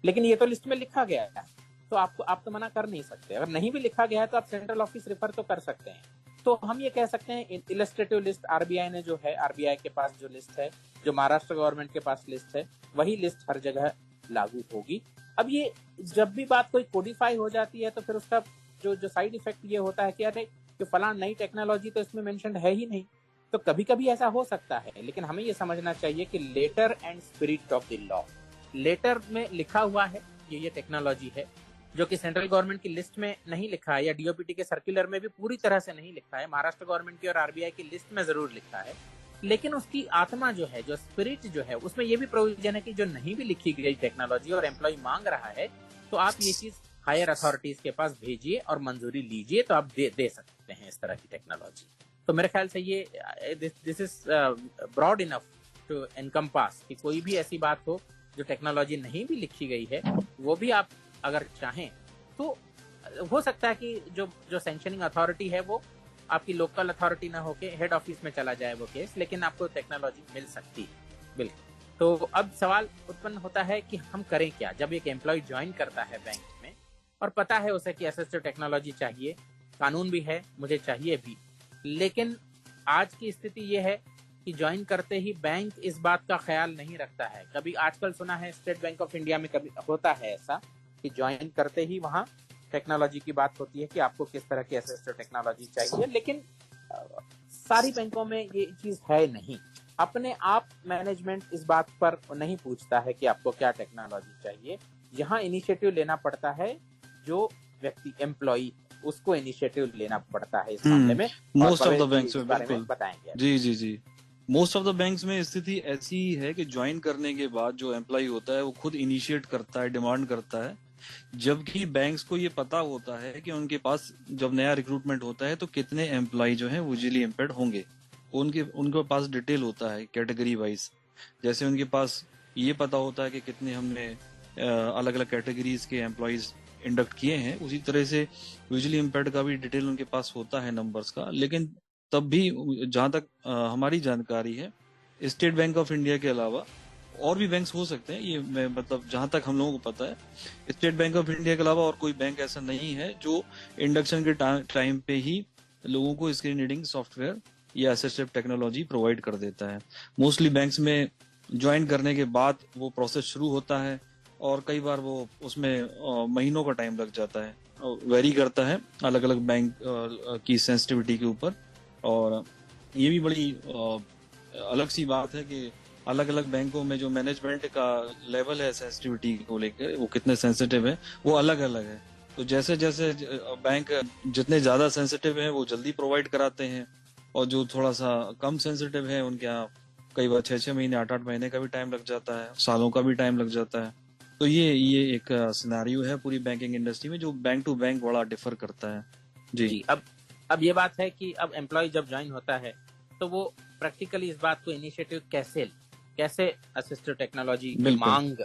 लेकिन ये तो लिस्ट में लिखा गया है, तो आप तो मना कर नहीं सकते। अगर नहीं भी लिखा गया है तो आप सेंट्रल ऑफिस रेफर तो कर सकते हैं। तो हम ये कह सकते हैं इलस्ट्रेटिव लिस्ट आरबीआई ने जो है, आरबीआई के पास जो लिस्ट है, जो महाराष्ट्र गवर्नमेंट के पास लिस्ट है, वही लिस्ट हर जगह लागू होगी। अब ये जब भी बात कोई कोडिफाई हो जाती है तो फिर उसका जो साइड इफेक्ट ये होता है कि अरे कि फलां नई टेक्नोलॉजी तो इसमें मेंशन है ही नहीं। तो कभी कभी ऐसा हो सकता है, लेकिन हमें ये समझना चाहिए कि letter and spirit of the law, letter में लिखा हुआ है ये टेक्नोलॉजी है, जो कि सेंट्रल गवर्नमेंट की लिस्ट में नहीं लिखा है या डीओपीटी के सर्कुलर में भी पूरी तरह से नहीं लिखा है। महाराष्ट्र गवर्नमेंट की और आरबीआई की लिस्ट में जरूर लिखा है, लेकिन उसकी आत्मा जो है, जो स्पिरिट जो है, उसमें ये भी प्रोविजन है कि जो नहीं भी लिखी गई टेक्नोलॉजी और एम्प्लॉय मांग रहा है तो आप ये चीज हायर अथॉरिटीज के पास भेजिए और मंजूरी लीजिए, तो आप दे सकते हैं इस तरह की टेक्नोलॉजी। तो मेरे ख्याल से ये this is broad enough to encompass कि कोई भी ऐसी बात हो जो टेक्नोलॉजी नहीं भी लिखी गई है, वो भी आप अगर चाहें तो हो सकता है कि जो सैंक्शनिंग अथॉरिटी है वो आपकी लोकल अथॉरिटी ना होके हेड ऑफिस में चला जाए वो केस, लेकिन आपको टेक्नोलॉजी मिल सकती है। बिल्कुल। तो अब सवाल उत्पन्न होता है कि हम करें क्या जब एक एम्प्लॉय ज्वाइन करता है बैंक में और पता है उसे कि असिस्टिव टेक्नोलॉजी चाहिए, कानून भी है, मुझे चाहिए भी, लेकिन आज की स्थिति ये है कि ज्वाइन करते ही बैंक इस बात का ख्याल नहीं रखता है। कभी आजकल सुना है स्टेट बैंक ऑफ इंडिया में कभी होता है ऐसा कि ज्वाइन करते ही वहां टेक्नोलॉजी की बात होती है कि आपको किस तरह की असिस्टिव टेक्नोलॉजी चाहिए, लेकिन सारी बैंकों में ये चीज है नहीं। अपने आप मैनेजमेंट इस बात पर नहीं पूछता है कि आपको क्या टेक्नोलॉजी चाहिए। यहाँ इनिशिएटिव लेना पड़ता है जो व्यक्ति एम्प्लॉई, उसको इनिशिएटिव लेना पड़ता है इस मामले में। मोस्ट ऑफ द बैंक्स में बिल्कुल बताएंगे। जी मोस्ट ऑफ द बैंक्स में स्थिति ऐसी है कि ज्वाइन करने के बाद जो एम्प्लॉय होता है वो खुद इनिशिएट करता है, डिमांड करता है, जबकि बैंक्स को ये पता होता है कि उनके पास जब नया रिक्रूटमेंट होता है तो कितने एम्प्लॉय जो हैं विजुअली इम्पेयर्ड होंगे। उनके पास डिटेल होता है कैटेगरी वाइज। जैसे उनके पास ये पता होता है कि कितने हमने अलग अलग कैटेगरीज के एम्प्लॉयज इंडक्ट किए हैं, उसी तरह से विजुअली इम्पेयर्ड का भी डिटेल उनके पास होता है नंबर्स का। लेकिन तब भी जहां तक हमारी जानकारी है, स्टेट बैंक ऑफ इंडिया के अलावा और भी बैंक्स हो सकते हैं, ये मतलब जहां तक हम लोगों को पता है, स्टेट बैंक ऑफ इंडिया के अलावा और कोई बैंक ऐसा नहीं है जो इंडक्शन के टाइम पे ही लोगों को स्क्रीन रीडिंग सॉफ्टवेयर या असिस्टिव टेक्नोलॉजी प्रोवाइड कर देता है। मोस्टली बैंक्स में ज्वाइन करने के बाद वो प्रोसेस शुरू होता है और कई बार वो उसमें महीनों का टाइम लग जाता है, वेरी करता है अलग अलग बैंक की सेंसिटिविटी के ऊपर। और ये भी बड़ी अलग सी बात है कि अलग अलग बैंकों में जो मैनेजमेंट का लेवल है सेंसिटिविटी को लेकर, वो कितने सेंसिटिव है, वो अलग अलग है। तो जैसे जैसे बैंक जितने ज्यादा सेंसिटिव है वो जल्दी प्रोवाइड कराते हैं, और जो थोड़ा सा कम सेंसिटिव है उनके यहाँ कई बार 6-6 महीने 8-8 महीने का भी टाइम लग जाता है, सालों का भी टाइम लग जाता है। तो ये एक सिनेरियो है पूरी बैंकिंग इंडस्ट्री में जो बैंक टू बैंक बड़ा डिफर करता है। जी। अब ये बात है कि अब एम्प्लॉय जब ज्वाइन होता है तो वो प्रैक्टिकली इस बात को इनिशिएटिव कैसे असिस्टिव टेक्नोलॉजी की मांग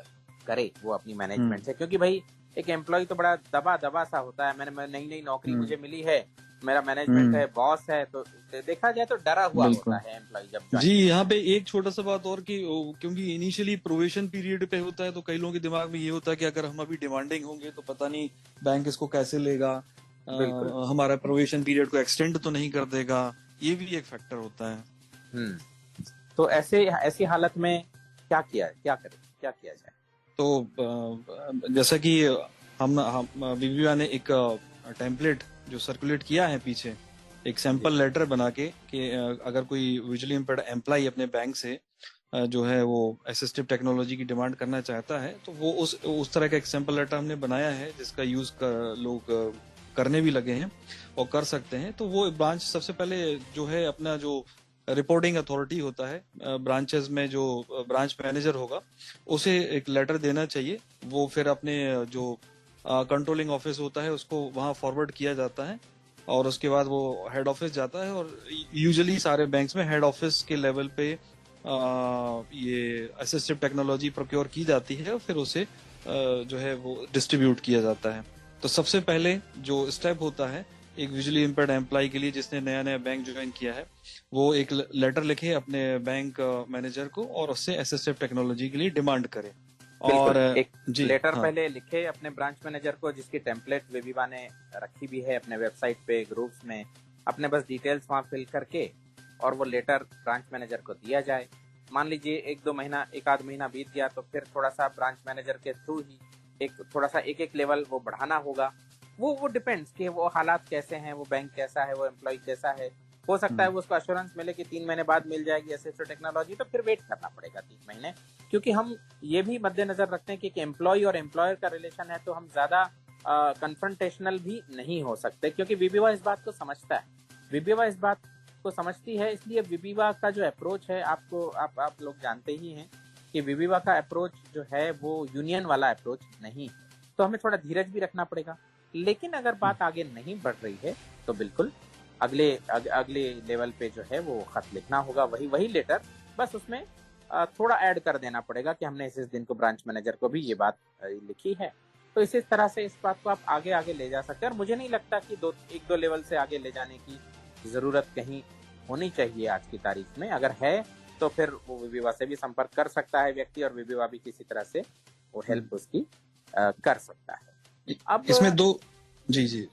करे वो अपनी मैनेजमेंट से, क्योंकि भाई एक एम्प्लॉय तो बड़ा दबा सा होता है। मैंने नई नौकरी मुझे मिली है, मेरा मैनेजमेंट है, बॉस है, तो देखा जाए तो डरा हुआ होता है एम्प्लॉय जब। जी, यहाँ पे एक छोटा सा बात और कि क्योंकि इनिशियली प्रोवेशन पीरियड पे होता है तो कई लोगों के दिमाग में ये होता है कि अगर हम अभी डिमांडिंग होंगे तो पता नहीं बैंक इसको कैसे लेगा, हमारा प्रोवेशन पीरियड को एक्सटेंड तो नहीं कर देगा, ये भी एक फैक्टर होता है। तो ऐसी हालत में क्या किया जाए? तो जैसा कि हम बीबीआई ने एक टेम्पलेट जो सर्कुलेट किया है पीछे, एक सैंपल लेटर बना के कि अगर कोई विजुअली इम्पेयर्ड एम्प्लॉय अपने बैंक से जो है वो असिस्टिव टेक्नोलॉजी की डिमांड करना चाहता है तो वो उस तरह का एक सैंपल लेटर हमने बनाया है जिसका यूज लोग करने भी लगे हैं और कर सकते हैं। तो वो ब्रांच सबसे पहले जो है अपना जो रिपोर्टिंग अथॉरिटी होता है ब्रांचेस में, जो ब्रांच मैनेजर होगा, उसे एक लेटर देना चाहिए। वो फिर अपने जो कंट्रोलिंग ऑफिस होता है उसको वहां फॉरवर्ड किया जाता है और उसके बाद वो हेड ऑफिस जाता है और यूजुअली सारे बैंक्स में हेड ऑफिस के लेवल पे ये असिस्टिव टेक्नोलॉजी प्रोक्योर की जाती है और फिर उसे जो है वो डिस्ट्रीब्यूट किया जाता है। तो सबसे पहले जो स्टेप होता है एक विजुअली इम्पेयर्ड एम्प्लॉय के लिए जिसने नया नया बैंक ज्वाइन किया है, वो एक लेटर लिखे अपने बैंक मैनेजर को और उससे असिस्टिव टेक्नोलॉजी के लिए डिमांड करे। और एक जी लेटर हाँ, पहले लिखे अपने ब्रांच मैनेजर को, जिसकी टेम्पलेट वेबीवा ने रखी भी है अपने वेबसाइट पे, ग्रुप्स में, अपने बस डिटेल्स वहां फिल करके और वो लेटर ब्रांच मैनेजर को दिया जाए। मान लीजिए एक आध महीना बीत गया तो फिर थोड़ा सा ब्रांच मैनेजर के थ्रू ही थोड़ा सा एक लेवल वो बढ़ाना होगा। वो डिपेंड्स कि वो हालात कैसे हैं, वो बैंक कैसा है, वो एम्प्लॉय कैसा है। हो सकता है वो उसको अश्योरेंस मिले कि 3 महीने बाद मिल जाएगी असिस्टिव टेक्नोलॉजी, तो फिर वेट करना पड़ेगा 3 महीने, क्योंकि हम ये भी मद्देनजर रखते हैं कि एम्प्लॉय और एम्प्लॉयर का रिलेशन है तो हम ज्यादा कन्फ्रंटेशनल भी नहीं हो सकते, क्योंकि विबीवा इस बात को समझता है। विबीवा इस बात को समझती है, इसलिए विबीवा का जो अप्रोच है आप लोग जानते ही हैं कि विबीवा का अप्रोच जो है वो यूनियन वाला अप्रोच नहीं, तो हमें थोड़ा धीरज भी रखना पड़ेगा। लेकिन अगर बात आगे नहीं बढ़ रही है तो बिल्कुल अगले लेवल पे जो है वो खत लिखना होगा, वही लेटर, बस उसमें थोड़ा ऐड कर देना पड़ेगा कि हमने इस दिन को ब्रांच मैनेजर को भी ये बात लिखी है। तो इसी तरह से इस बात को आप आगे ले जा सकते हैं और मुझे नहीं लगता कि एक दो लेवल से आगे ले जाने की जरूरत कहीं होनी चाहिए आज की तारीख में। अगर है तो फिर वो विबीवा से भी संपर्क कर सकता है व्यक्ति और विबीवा भी किसी तरह से वो हेल्प उसकी कर सकता है। अब इसमें दो जी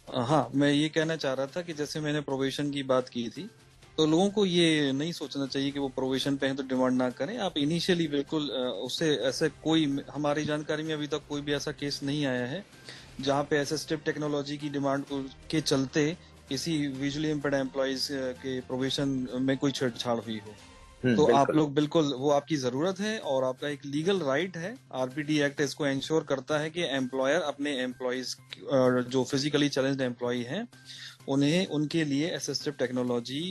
हाँ, मैं ये कहना चाह रहा था कि जैसे मैंने प्रोबेशन की बात की थी, तो लोगों को ये नहीं सोचना चाहिए कि वो प्रोबेशन पे हैं तो डिमांड ना करें। आप इनिशियली बिल्कुल उससे ऐसे कोई हमारी जानकारी में अभी तक कोई भी ऐसा केस नहीं आया है जहाँ पे असिस्टिव टेक्नोलॉजी की डिमांड के चलते किसी विजुअली इम्पेयर्ड एम्प्लॉइज के प्रोबेशन में कोई छेड़छाड़ हुई हो। तो आप लोग बिल्कुल, वो आपकी जरूरत है और आपका एक लीगल राइट है। आरपीटी एक्ट इसको इंश्योर करता है कि एम्प्लॉयर अपने एम्प्लॉइज जो फिजिकली चैलेंज्ड एम्प्लॉय हैं उन्हें उनके लिए असिस्टिव टेक्नोलॉजी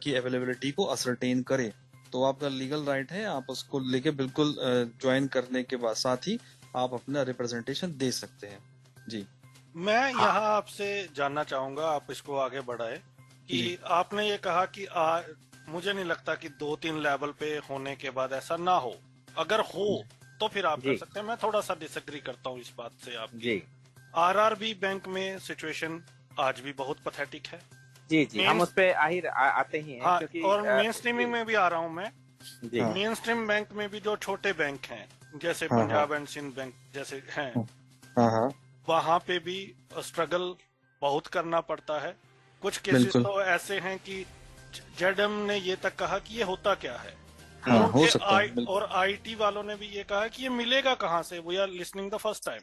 की अवेलेबिलिटी को असरटेन करे। तो आपका लीगल राइट है, आप उसको लेके बिल्कुल ज्वाइन करने के बाद साथ ही आप अपना रिप्रेजेंटेशन दे सकते हैं। जी, मैं यहाँ आपसे जानना चाहूंगा, आप इसको आगे बढ़ाए कि आपने ये कहा कि मुझे नहीं लगता कि 2-3 लेवल पे होने के बाद ऐसा ना हो। अगर हो तो फिर आप कर सकते हैं। मैं थोड़ा सा डिसएग्री करता हूँ इस बात से आपकी। आरआरबी बैंक में सिचुएशन आज भी बहुत पैथेटिक है। जी हम उस पे आते ही हैं। हाँ, क्योंकि और मेन स्ट्रीमिंग में भी आ रहा हूँ मैं। मेन स्ट्रीम बैंक में भी जो छोटे बैंक हैं जैसे पंजाब एंड सिंध बैंक जैसे हैं, वहाँ पे भी स्ट्रगल बहुत करना पड़ता है। कुछ केसेस तो ऐसे हैं कि जेडएम ने ये तक कहा कि ये होता क्या है। हो सकता है। और आईटी वालों ने भी ये कहा कि ये मिलेगा कहाँ से, we are listening the first time.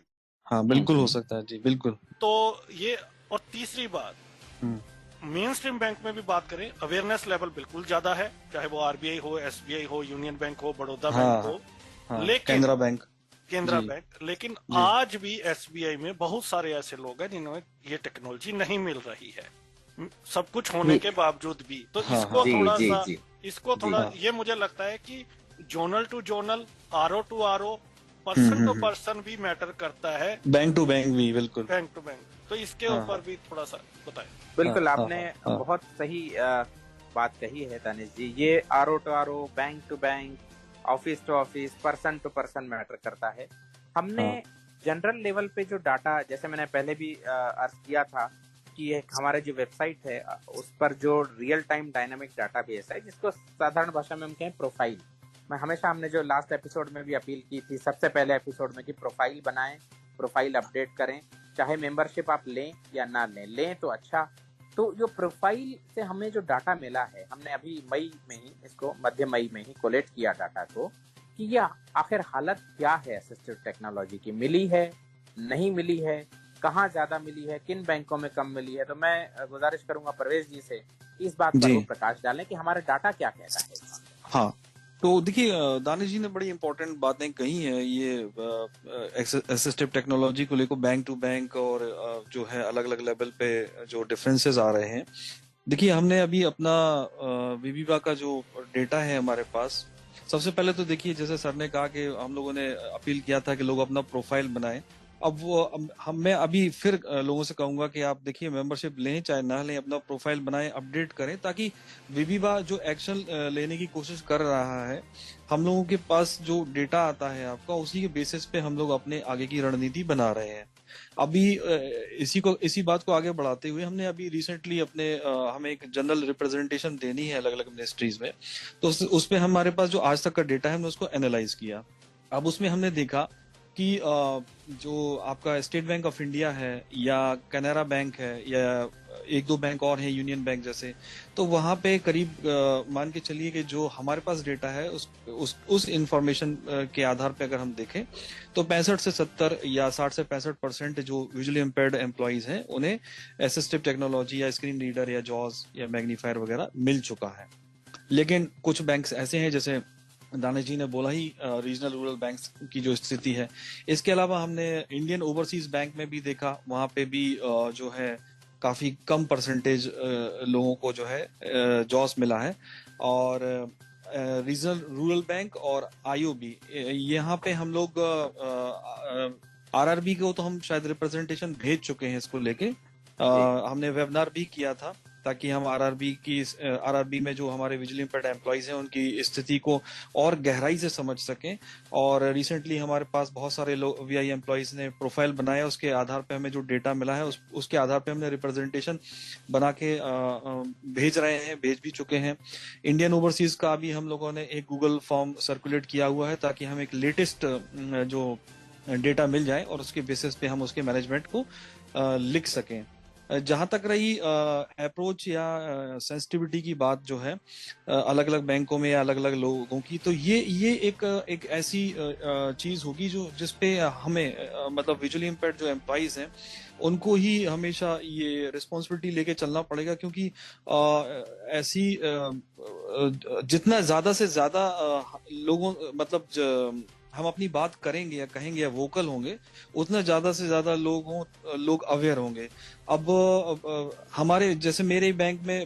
हाँ, बिल्कुल हो सकता है जी, बिल्कुल। तो ये, और तीसरी बात, मेन स्ट्रीम बैंक में भी बात करें, अवेयरनेस लेवल बिल्कुल ज्यादा है, चाहे वो आरबीआई हो, एसबीआई हो, यूनियन बैंक हो, बड़ौदा बैंक हो, लेकिन केनरा बैंक, लेकिन आज भी एसबीआई में बहुत सारे ऐसे लोग हैं जिन्हें ये टेक्नोलॉजी नहीं मिल रही है, सब कुछ होने के बावजूद भी। तो इसको थोड़ा ये मुझे लगता है कि zonal to zonal, RO to RO, person to person भी मैटर करता है, बैंक टू बैंक भी, बिल्कुल बैंक टू बैंक। तो इसके ऊपर भी थोड़ा सा बताएं। बिल्कुल, आपने बहुत सही बात कही है दानिश जी। ये RO to RO, bank to bank, office to office, person to person matter करता है। हमने जनरल लेवल पे जो डाटा, जैसे मैंने पहले भी अर्ज किया था कि हमारे जो वेबसाइट है उस पर जो रियल टाइम डायनामिक डाटाबेस है, जिसको साधारण भाषा में हम कहें प्रोफाइल। मैं हमेशा, हमने जो लास्ट एपिसोड में भी अपील की थी, सबसे पहले एपिसोड में, कि प्रोफाइल बनाएं, प्रोफाइल अपडेट करें, चाहे मेंबरशिप आप लें या ना लें तो अच्छा। तो जो प्रोफाइल से हमें जो डाटा मिला है, हमने अभी मध्य मई में ही कोलेक्ट किया डाटा को, कि यह आखिर हालत क्या है असिस्टिव टेक्नोलॉजी की, मिली है, नहीं मिली है, कहाँ ज्यादा मिली है, किन बैंकों में कम मिली है। तो मैं गुजारिश करूंगा परवेज जी से इस बात पर वो प्रकाश डालें कि हमारा डाटा क्या कहता है। हाँ, तो देखिए, दानिश जी ने बड़ी इंपॉर्टेंट बातें कही हैं। ये असिस्टिव टेक्नोलॉजी को लेकर बैंक टू बैंक और जो है अलग अलग लेवल पे जो डिफरेंसेस आ रहे हैं। देखिए, हमने अभी अपना विबीवा का जो डेटा है हमारे पास, सबसे पहले तो देखिए, जैसे सर ने कहा कि हम लोगों ने अपील किया था कि लोग अपना प्रोफाइल बनाएं, मैं अभी फिर लोगों से कहूंगा कि आप देखिए मेंबरशिप लें चाहे ना लें, अपना प्रोफाइल बनाएं, अपडेट करें, ताकि विविवा जो एक्शन लेने की कोशिश कर रहा है, हम लोगों के पास जो डेटा आता है आपका, उसी के बेसिस पे हम लोग अपने आगे की रणनीति बना रहे हैं। अभी इसी बात को आगे बढ़ाते हुए हमने अभी रिसेंटली हमें एक जनरल रिप्रेजेंटेशन देनी है अलग अलग मिनिस्ट्रीज में, तो उस पे हमारे पास जो आज तक का डेटा है हमने उसको एनालाइज किया। अब उसमें हमने देखा कि जो आपका स्टेट बैंक ऑफ इंडिया है या कैनरा बैंक है या एक दो बैंक और हैं यूनियन बैंक जैसे, तो वहां पे करीब मान के चलिए कि जो हमारे पास डेटा है उस इंफॉर्मेशन के आधार पे अगर हम देखें तो 65 से 70 या 60 से 65% जो विजुअली इम्पेयर्ड एम्प्लॉइज हैं उन्हें असिस्टिव टेक्नोलॉजी या स्क्रीन रीडर या जॉज या मैग्नीफायर वगैरह मिल चुका है। लेकिन कुछ बैंक्स ऐसे हैं, जैसे दानिश जी ने बोला ही, रीजनल रूरल बैंक्स की जो स्थिति है। इसके अलावा हमने इंडियन ओवरसीज बैंक में भी देखा, वहां पे भी जो है काफी कम परसेंटेज लोगों को जो है जॉस मिला है। और रीजनल रूरल बैंक और आईओबी, यहाँ पे हम लोग आरआरबी को तो हम शायद रिप्रेजेंटेशन भेज चुके हैं इसको लेके। हमने वेबिनार भी किया था ताकि हम आरआरबी में जो हमारे विजिलेंस इम्पेयर्ड एम्प्लॉइज हैं उनकी स्थिति को और गहराई से समझ सकें। और रिसेंटली हमारे पास बहुत सारे लोग वीआई एम्प्लॉइज ने प्रोफाइल बनाया, उसके आधार पे हमें जो डेटा मिला है उसके आधार पे हमने रिप्रेजेंटेशन बना के भेज भी चुके हैं। इंडियन ओवरसीज का भी हम लोगों ने एक गूगल फॉर्म सर्कुलेट किया हुआ है ताकि हम एक लेटेस्ट जो डेटा मिल जाए और उसके बेसिस पे हम उसके मैनेजमेंट को लिख सकें। जहां तक रही अप्रोच या सेंसिटिविटी की बात जो है अलग अलग बैंकों में या अलग अलग लोगों की, तो ये एक ऐसी चीज होगी जो जिसपे हमें मतलब विजुअली इम्पेयर्ड जो एम्प्लॉइज हैं उनको ही हमेशा ये रिस्पॉन्सिबिलिटी लेके चलना पड़ेगा, क्योंकि ऐसी जितना ज्यादा से ज्यादा लोगों मतलब हम अपनी बात करेंगे या कहेंगे या वोकल होंगे, उतना ज्यादा से ज्यादा लोग अवेयर होंगे। अब हमारे जैसे मेरे बैंक में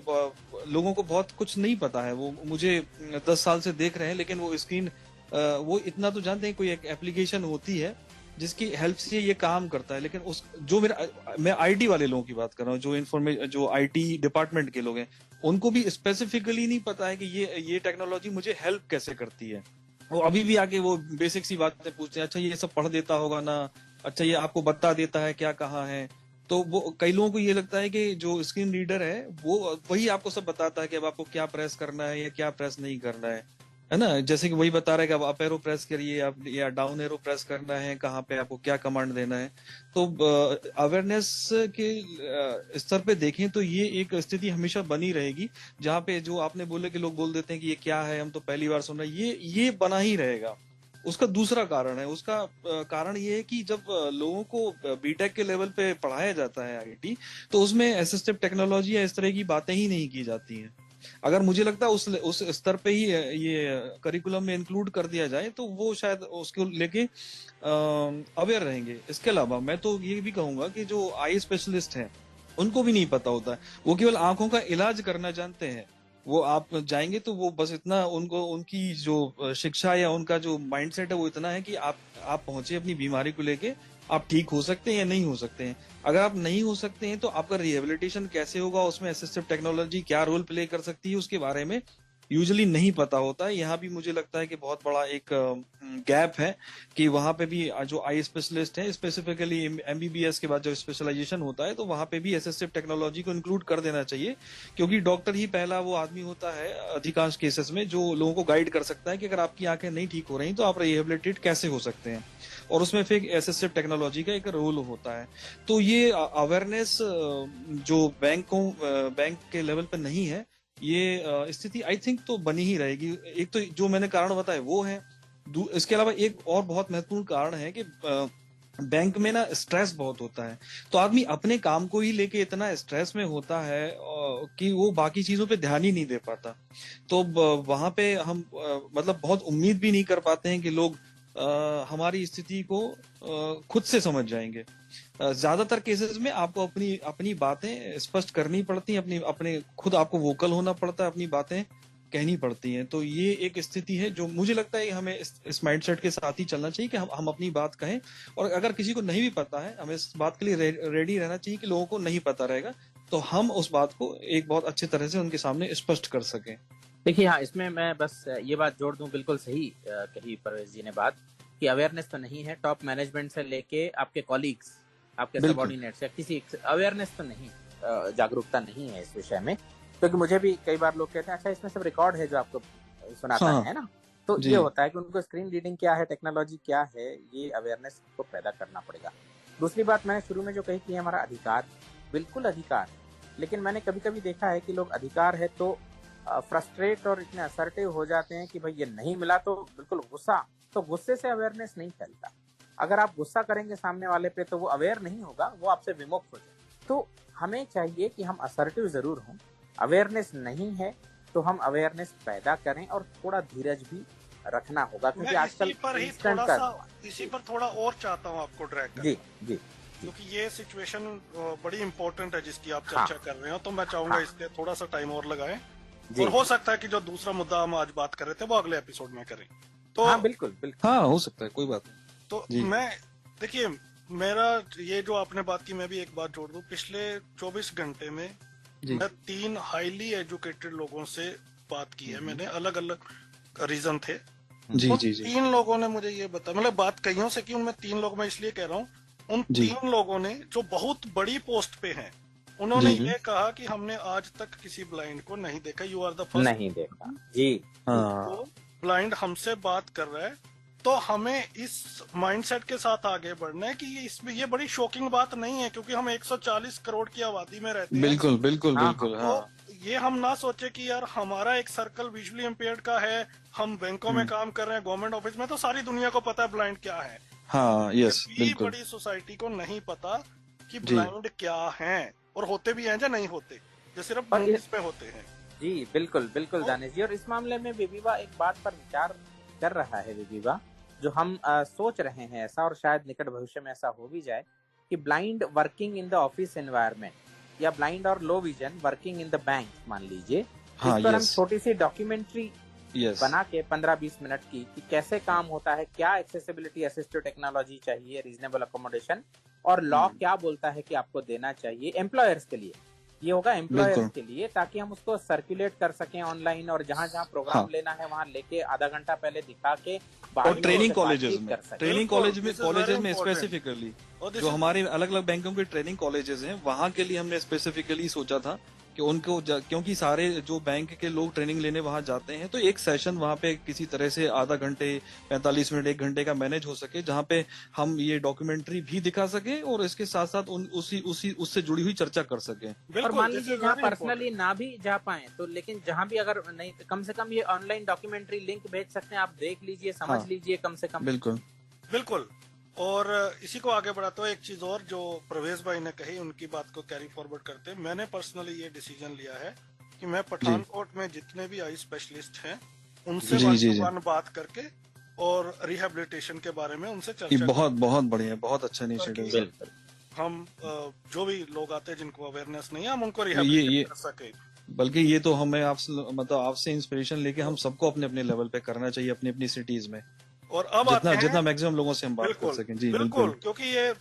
लोगों को बहुत कुछ नहीं पता है, वो मुझे 10 साल से देख रहे हैं, लेकिन वो इतना तो जानते हैं कोई एक एप्लीकेशन होती है जिसकी हेल्प से ये काम करता है। लेकिन मैं आईटी वाले लोगों की बात कर रहा हूँ, जो आईटी डिपार्टमेंट के लोग हैं, उनको भी स्पेसिफिकली नहीं पता है कि ये टेक्नोलॉजी मुझे हेल्प कैसे करती है। वो अभी भी आके वो बेसिक सी बातें पूछते हैं, अच्छा ये सब पढ़ देता होगा ना, अच्छा ये आपको बता देता है क्या कहाँ है। तो वो कई लोगों को ये लगता है कि जो स्क्रीन रीडर है वो वही आपको सब बताता है कि अब आपको क्या प्रेस करना है या क्या प्रेस नहीं करना है ना। जैसे कि वही बता रहा है कि अब अप एरो प्रेस करिए आप या डाउन एरो प्रेस करना है, कहाँ पे आपको क्या कमांड देना है। तो अवेयरनेस के स्तर पे देखें तो ये एक स्थिति हमेशा बनी रहेगी, जहाँ पे जो आपने बोले कि लोग बोल देते हैं कि ये क्या है, हम तो पहली बार सुन रहे हैं, ये बना ही रहेगा। उसका दूसरा कारण है, उसका कारण ये है कि जब लोगों को बीटेक के लेवल पे पढ़ाया जाता है आईटी, तो उसमें असिस्टिव टेक्नोलॉजी या इस तरह की बातें ही नहीं की जाती हैं। अगर मुझे लगता है उस स्तर पे ही ये करिकुलम में इंक्लूड कर दिया जाए तो वो शायद उसको लेके अवेयर रहेंगे। इसके अलावा मैं तो ये भी कहूंगा कि जो आई स्पेशलिस्ट हैं उनको भी नहीं पता होता है, वो केवल आंखों का इलाज करना जानते हैं। वो आप जाएंगे तो वो बस इतना उनकी जो शिक्षा या उनका जो माइंडसेट है वो इतना है कि आप पहुंचे अपनी बीमारी को लेके, आप ठीक हो सकते हैं या नहीं हो सकते हैं। अगर आप नहीं हो सकते हैं तो आपका रिहेबिलिटेशन कैसे होगा, उसमें असिस्टिव टेक्नोलॉजी क्या रोल प्ले कर सकती है, उसके बारे में यूजुअली नहीं पता होता है। यहाँ भी मुझे लगता है कि बहुत बड़ा एक गैप है कि वहां पे भी जो आई स्पेशलिस्ट है, स्पेसिफिकली एमबीबीएस के बाद जो स्पेशलाइजेशन होता है, तो वहां पे भी असिस्टिव टेक्नोलॉजी को इंक्लूड कर देना चाहिए, क्योंकि डॉक्टर ही पहला वो आदमी होता है अधिकांश केसेस में जो लोगों को गाइड कर सकता है कि अगर आपकी आंखें नहीं ठीक हो रही तो आप रिहेबिलिटेट कैसे हो सकते हैं, और उसमें फिर असिस्टिव टेक्नोलॉजी का एक रोल होता है। तो ये अवेयरनेस जो बैंक के लेवल पे नहीं है, ये स्थिति आई थिंक तो बनी ही रहेगी। एक तो जो मैंने कारण बताए वो है, इसके अलावा एक और बहुत महत्वपूर्ण कारण है कि बैंक में ना स्ट्रेस बहुत होता है, तो आदमी अपने काम को ही लेके इतना स्ट्रेस में होता है कि वो बाकी चीजों पे ध्यान ही नहीं दे पाता। तो वहां पे हम मतलब बहुत उम्मीद भी नहीं कर पाते हैं कि लोग हमारी स्थिति को खुद से समझ जाएंगे। ज्यादातर केसेस में आपको अपनी बातें स्पष्ट करनी पड़ती हैं, अपने खुद आपको वोकल होना पड़ता है, अपनी बातें कहनी पड़ती हैं। तो ये एक स्थिति है जो मुझे लगता है हमें इस माइंडसेट के साथ ही चलना चाहिए कि हम अपनी बात कहें, और अगर किसी को नहीं भी पता है हमें इस बात के लिए रेडी रहना चाहिए कि लोगों को नहीं पता रहेगा तो हम उस बात को एक बहुत अच्छे तरह से उनके सामने स्पष्ट कर सकें। देखिए हाँ, इसमें मैं बस ये बात जोड़ दूं, बिल्कुल सही कही परवेज जी ने बात कि अवेयरनेस तो नहीं है टॉप मैनेजमेंट से लेके आपके कॉलीग्स, आपके सबऑर्डिनेट्स या किसी अवेयरनेस तो नहीं, जागरूकता नहीं है इस विषय में। क्योंकि मुझे भी कई बार लोग कहते हैं अच्छा इसमें सब रिकॉर्ड है जो आपको सुनाता है ना, तो ये होता है कि उनको स्क्रीन रीडिंग क्या है, टेक्नोलॉजी क्या है, ये अवेयरनेस को पैदा करना पड़ेगा। दूसरी बात मैंने शुरू में जो कही कि हमारा अधिकार, बिल्कुल अधिकार, लेकिन मैंने कभी कभी देखा है कि लोग अधिकार है तो फ्रस्ट्रेट और इतने असर्टिव हो जाते हैं कि भाई ये नहीं मिला तो बिल्कुल गुस्सा, तो गुस्से से अवेयरनेस नहीं फैलता। अगर आप गुस्सा करेंगे सामने वाले पे तो वो अवेयर नहीं होगा, वो आपसे विमुख हो जाए। तो हमें चाहिए कि हम असर्टिव जरूर हों, अवेयरनेस नहीं है तो हम अवेयरनेस पैदा करें और थोड़ा धीरज भी रखना होगा, क्योंकि आजकल इसी पर थोड़ा और चाहता हूँ आपको ड्रैग करना। जी जी, क्योंकि ये सिचुएशन बड़ी इंपॉर्टेंट है जिसकी आप चर्चा कर रहे हो, तो मैं चाहूंगा इसके थोड़ा सा टाइम और लगाएं, और हो सकता है कि जो दूसरा मुद्दा हम आज बात कर रहे थे वो अगले एपिसोड में करें। तो हाँ बिल्कुल बिल्कुल, हाँ हो सकता है, कोई बात नहीं। तो मैं देखिए, मेरा ये जो आपने बात की मैं भी एक बात जोड़ दूं, पिछले 24 घंटे में मैं 3 हाईली एजुकेटेड लोगों से बात की है मैंने, अलग अलग रीजन थे। जी जी जी, 3 लोगों ने मुझे ये बताया, मतलब बात कईयों से की, उनमें 3 लोग मैं इसलिए कह रहा हूँ, उन 3 लोगों ने जो बहुत बड़ी पोस्ट पे हैं, उन्होंने ये कहा कि हमने आज तक किसी ब्लाइंड को नहीं देखा, यू आर द फर्स्ट। नहीं देखा जी, तो ब्लाइंड हमसे बात कर रहा है, तो हमें इस माइंडसेट के साथ आगे बढ़ना है कि इसमें ये बड़ी शॉकिंग बात नहीं है, क्योंकि हम 140 करोड़ की आबादी में रहते हैं। बिल्कुल बिल्कुल बिल्कुल। तो ये हम ना सोचे कि यार हमारा एक सर्कल विजुअली इम्पेयर्ड का है, हम बैंकों में काम कर रहे हैं, गवर्नमेंट ऑफिस में, तो सारी दुनिया को पता है ब्लाइंड क्या है। हाँ यस बिल्कुल। बड़ी सोसाइटी को नहीं पता कि ब्लाइंड क्या है, और होते भी हैं या नहीं होते, जो सिर्फ मूवीज में होते हैं। जी बिल्कुल बिल्कुल दानिश जी, और इस मामले में विविवा एक बात पर विचार कर रहा है, विविवा जो हम सोच रहे हैं ऐसा, और शायद निकट भविष्य में ऐसा हो भी जाए कि blind working in the office environment या ब्लाइंड और low vision working in the bank मान लीजिए, इस पर हम छोटी सी डॉक्यूमेंट्री बना के 15-20 मिनट की कि कैसे काम होता है, क्या एक्सेसिबिलिटी असिस्टिव टेक्नोलॉजी चाहिए, रीजनेबल अकोमोडेशन, और लॉ क्या बोलता है कि आपको देना चाहिए एम्प्लॉयर्स के लिए। ये होगा एम्प्लॉयर्स के लिए, ताकि हम उसको सर्कुलेट कर सकें ऑनलाइन, और जहाँ जहाँ प्रोग्राम लेना है वहाँ लेके आधा घंटा पहले दिखा के, और ट्रेनिंग कॉलेजेस में स्पेसिफिकली, जो हमारे अलग अलग बैंकों के ट्रेनिंग कॉलेजेस हैं वहाँ के लिए हमने स्पेसिफिकली सोचा था कि उनको, क्योंकि सारे जो बैंक के लोग ट्रेनिंग लेने वहां जाते हैं, तो एक सेशन वहां पे किसी तरह से आधा घंटे 45 मिनट 1 घंटे का मैनेज हो सके, जहां पे हम ये डॉक्यूमेंट्री भी दिखा सके और इसके साथ साथ उससे जुड़ी हुई चर्चा कर सके। और मान लीजिए जहाँ पर्सनली ना भी जा पाए तो, लेकिन जहाँ भी अगर नहीं, कम से कम ये ऑनलाइन डॉक्यूमेंट्री लिंक भेज सकते हैं, आप देख लीजिए, समझ लीजिए कम से कम। बिल्कुल बिल्कुल। और इसी को आगे बढ़ाते हुए एक चीज और जो प्रवेश भाई ने कही, उनकी बात को कैरी फॉरवर्ड करते, मैंने पर्सनली ये डिसीजन लिया है कि मैं पठानकोट में जितने भी आई स्पेशलिस्ट हैं उनसे वन बात करके और रिहेबिलिटेशन के बारे में उनसे चर्चा, बहुत बहुत बढ़िया, बहुत अच्छा इनिशिएटिव। हम जो भी लोग आते हैं जिनको अवेयरनेस नहीं है, हम उनको रिहेबिलिटेट कर सके। बल्कि ये तो हमें आपसे इंस्पिरेशन लेके हम सबको अपने अपने लेवल पे करना चाहिए, अपनी अपनी सिटीज में, और अब जितना मैक्सिमम लोगों से हम बात कर सकें। जी बिल्कुल, क्योंकि ये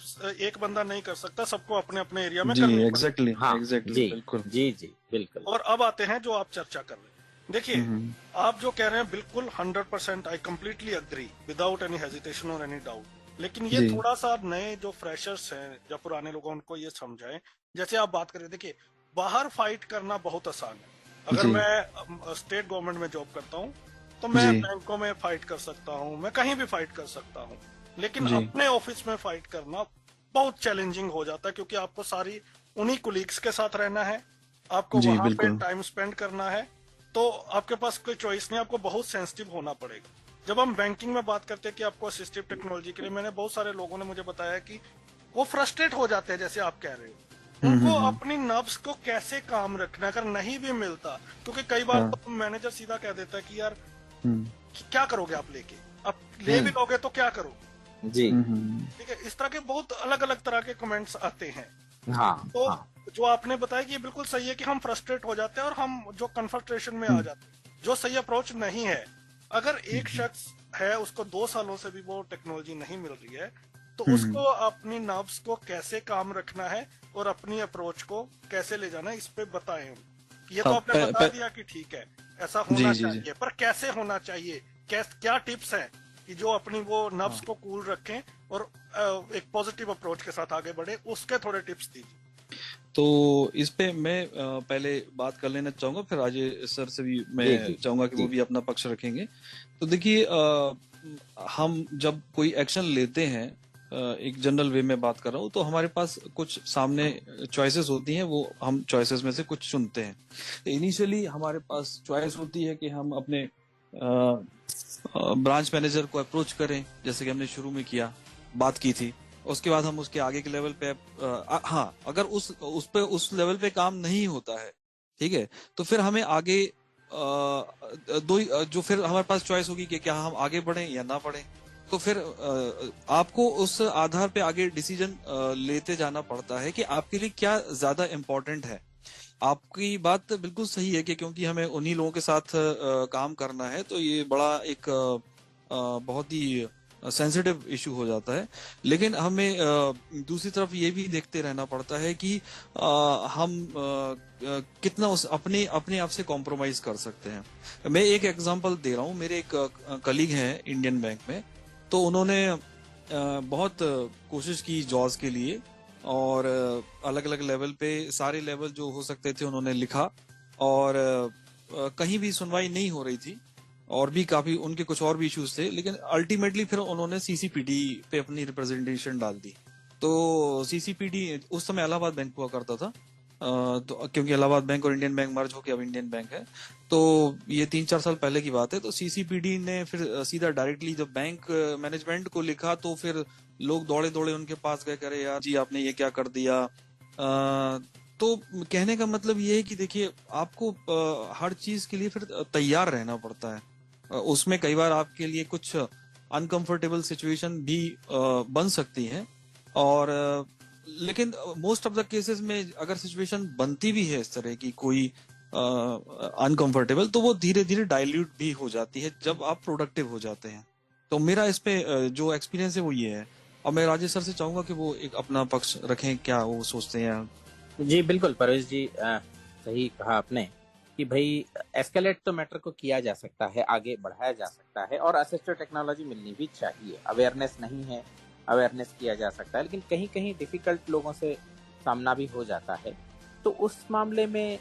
एक बंदा नहीं कर सकता, सबको अपने अपने एरिया में करना। एग्जैक्टली बिल्कुल। जी जी बिल्कुल। और अब आते हैं जो आप चर्चा कर रहे हैं। देखिए, आप जो कह रहे हैं बिल्कुल 100% I completely agree without any hesitation और एनी डाउट, लेकिन ये थोड़ा सा नए जो फ्रेशर्स हैं या पुराने लोगों उनको ये समझाएं। जैसे आप बात करें, देखिए बाहर फाइट करना बहुत आसान है। अगर मैं स्टेट गवर्नमेंट में जॉब करता हूँ तो मैं बैंकों में फाइट कर सकता हूँ, मैं कहीं भी फाइट कर सकता हूँ, लेकिन अपने ऑफिस में फाइट करना बहुत चैलेंजिंग हो जाता है, क्योंकि आपको सारी उन्हीं कोलीग्स के साथ रहना है, आपको वहां पे टाइम स्पेंड करना है, तो आपके पास कोई चॉइस नहीं, आपको बहुत सेंसिटिव होना पड़ेगा। जब हम बैंकिंग में बात करते हैं कि आपको असिस्टिव टेक्नोलॉजी के लिए, मैंने बहुत सारे लोगों ने मुझे बताया कि वो फ्रस्ट्रेट हो जाते हैं, जैसे आप कह रहे हो, उनको अपनी नर्व्स को कैसे काम रखना अगर नहीं भी मिलता, क्योंकि कई बार तो मैनेजर सीधा कह देता है कि यार क्या करोगे आप लेके, आप ले भी लोगे तो क्या करो जी, ठीक है। इस तरह के बहुत अलग अलग तरह के कमेंट्स आते हैं। जो आपने बताया कि ये बिल्कुल सही है कि हम फ्रस्ट्रेट हो जाते हैं और हम जो कन्फ्रंटेशन में आ जाते हैं, जो सही अप्रोच नहीं है। अगर एक शख्स है, उसको 2 सालों से भी वो टेक्नोलॉजी नहीं मिल रही है, तो उसको अपनी नर्व्स को कैसे काम रखना है और अपनी अप्रोच को कैसे ले जाना है, इस पे बताएं हम। ये तो आपने बता दिया कि ठीक है ऐसा होना चाहिए, पर कैसे होना चाहिए, क्या टिप्स हैं कि जो अपनी वो नर्व्स को कूल रखें और एक पॉजिटिव अप्रोच के साथ आगे बढ़े, उसके थोड़े टिप्स दीजिए। तो इस पे मैं पहले बात कर लेना चाहूंगा, फिर राजेश सर से भी मैं चाहूंगा कि वो भी अपना पक्ष रखेंगे। तो देखिए, हम जब कोई एक्शन लेते हैं, एक जनरल वे में बात कर रहा हूँ, तो हमारे पास कुछ सामने चॉइसेस होती हैं, वो हम चॉइसेस में से कुछ चुनते हैं। इनिशियली हमारे पास चॉइस होती है कि हम अपने ब्रांच मैनेजर को अप्रोच करें, जैसे कि हमने शुरू में बात की थी। उसके बाद हम उसके आगे के लेवल पे हाँ, अगर उस लेवल पे काम नहीं होता है, ठीक है, तो फिर हमें आगे जो फिर हमारे पास चॉइस होगी कि क्या हम आगे बढ़ें या ना बढ़ें। तो फिर आपको उस आधार पे आगे डिसीजन लेते जाना पड़ता है कि आपके लिए क्या ज्यादा इम्पोर्टेंट है। आपकी बात बिल्कुल सही है कि क्योंकि हमें उन्हीं लोगों के साथ काम करना है, तो ये बड़ा एक बहुत ही सेंसिटिव इशू हो जाता है। लेकिन हमें दूसरी तरफ ये भी देखते रहना पड़ता है कि हम कितना अपने आप से कॉम्प्रोमाइज कर सकते हैं। मैं एक एग्जांपल दे रहा हूँ। मेरे एक कलीग हैं इंडियन बैंक में, तो उन्होंने बहुत कोशिश की जॉब्स के लिए, और अलग अलग लेवल पे सारे लेवल जो हो सकते थे उन्होंने लिखा, और कहीं भी सुनवाई नहीं हो रही थी, और भी काफी उनके कुछ और भी इश्यूज थे। लेकिन अल्टीमेटली फिर उन्होंने सीसीपीडी पे अपनी रिप्रेजेंटेशन डाल दी। तो सीसीपीडी उस समय इलाहाबाद बैंक हुआ करता था, तो क्योंकि इलाहाबाद बैंक और इंडियन बैंक मर्ज होकर अब इंडियन बैंक है, तो ये 3-4 साल पहले की बात है। तो सीसीपीडी ने फिर सीधा डायरेक्टली जब बैंक मैनेजमेंट को लिखा, तो फिर लोग दौड़े दौड़े उनके पास गए, करे यार जी आपने ये क्या कर दिया। तो कहने का मतलब ये है कि देखिए, आपको हर चीज के लिए फिर तैयार रहना पड़ता है। उसमें कई बार आपके लिए कुछ अनकंफर्टेबल सिचुएशन भी बन सकती है, और लेकिन मोस्ट ऑफ द केसेस में अगर सिचुएशन बनती भी है इस तरह की कोई अनकंफर्टेबल, तो वो धीरे धीरे डाइल्यूट भी हो जाती है जब आप प्रोडक्टिव हो जाते हैं। तो मेरा इस पे जो एक्सपीरियंस है वो ये है। और मैं राजेश सर से चाहूंगा कि वो एक अपना पक्ष रखें, क्या वो सोचते हैं। जी बिल्कुल परवेश जी, सही कहा आपने कि भाई एस्केलेट तो मैटर को किया जा सकता है, आगे बढ़ाया जा सकता है, और असिस्टेड टेक्नोलॉजी मिलनी भी चाहिए। अवेयरनेस नहीं है, अवेयरनेस किया जा सकता है, लेकिन कहीं कहीं डिफिकल्ट लोगों से सामना भी हो जाता है। तो उस मामले में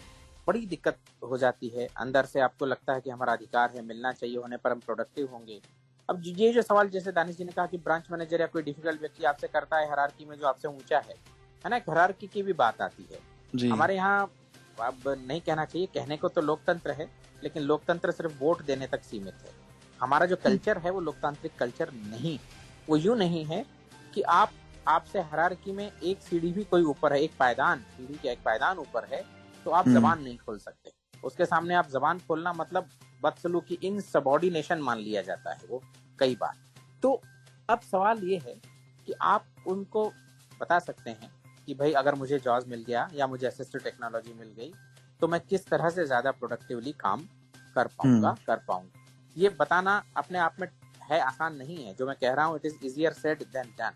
बड़ी दिक्कत हो जाती है। अंदर से आपको लगता है कि हमारा अधिकार है, मिलना चाहिए, होने पर हम प्रोडक्टिव होंगे। अब ये जो सवाल जैसे दानिश जी ने कहा कि ब्रांच मैनेजर या कोई डिफिकल्ट व्यक्ति आपसे करता है हायरार्की में जो आपसे ऊंचा है ना, हायरार्की की भी बात आती है। हमारे यहाँ अब नहीं कहना चाहिए, कहने को तो लोकतंत्र है, लेकिन लोकतंत्र सिर्फ वोट देने तक सीमित है। हमारा जो कल्चर है वो लोकतांत्रिक कल्चर नहीं। वो यूं नहीं है कि आपसे हायरार्की में एक सीढ़ी भी कोई ऊपर है, एक पायदान, सीढ़ी के एक पायदान ऊपर है, तो आप जबान नहीं खोल सकते। उसके सामने आप जबान खोलना मतलब बदसलूकी, इनसबऑर्डिनेशन मान लिया जाता है वो कई बार। तो अब सवाल ये है कि आप उनको बता सकते हैं कि भाई अगर मुझे जॉब मिल गया या मुझे असिस्टेड टेक्नोलॉजी मिल गई, तो मैं किस तरह से ज्यादा प्रोडक्टिवली काम कर पाऊंगा। ये बताना अपने आप में है आसान नहीं है। जो मैं कह रहा हूँ, it is easier said than done,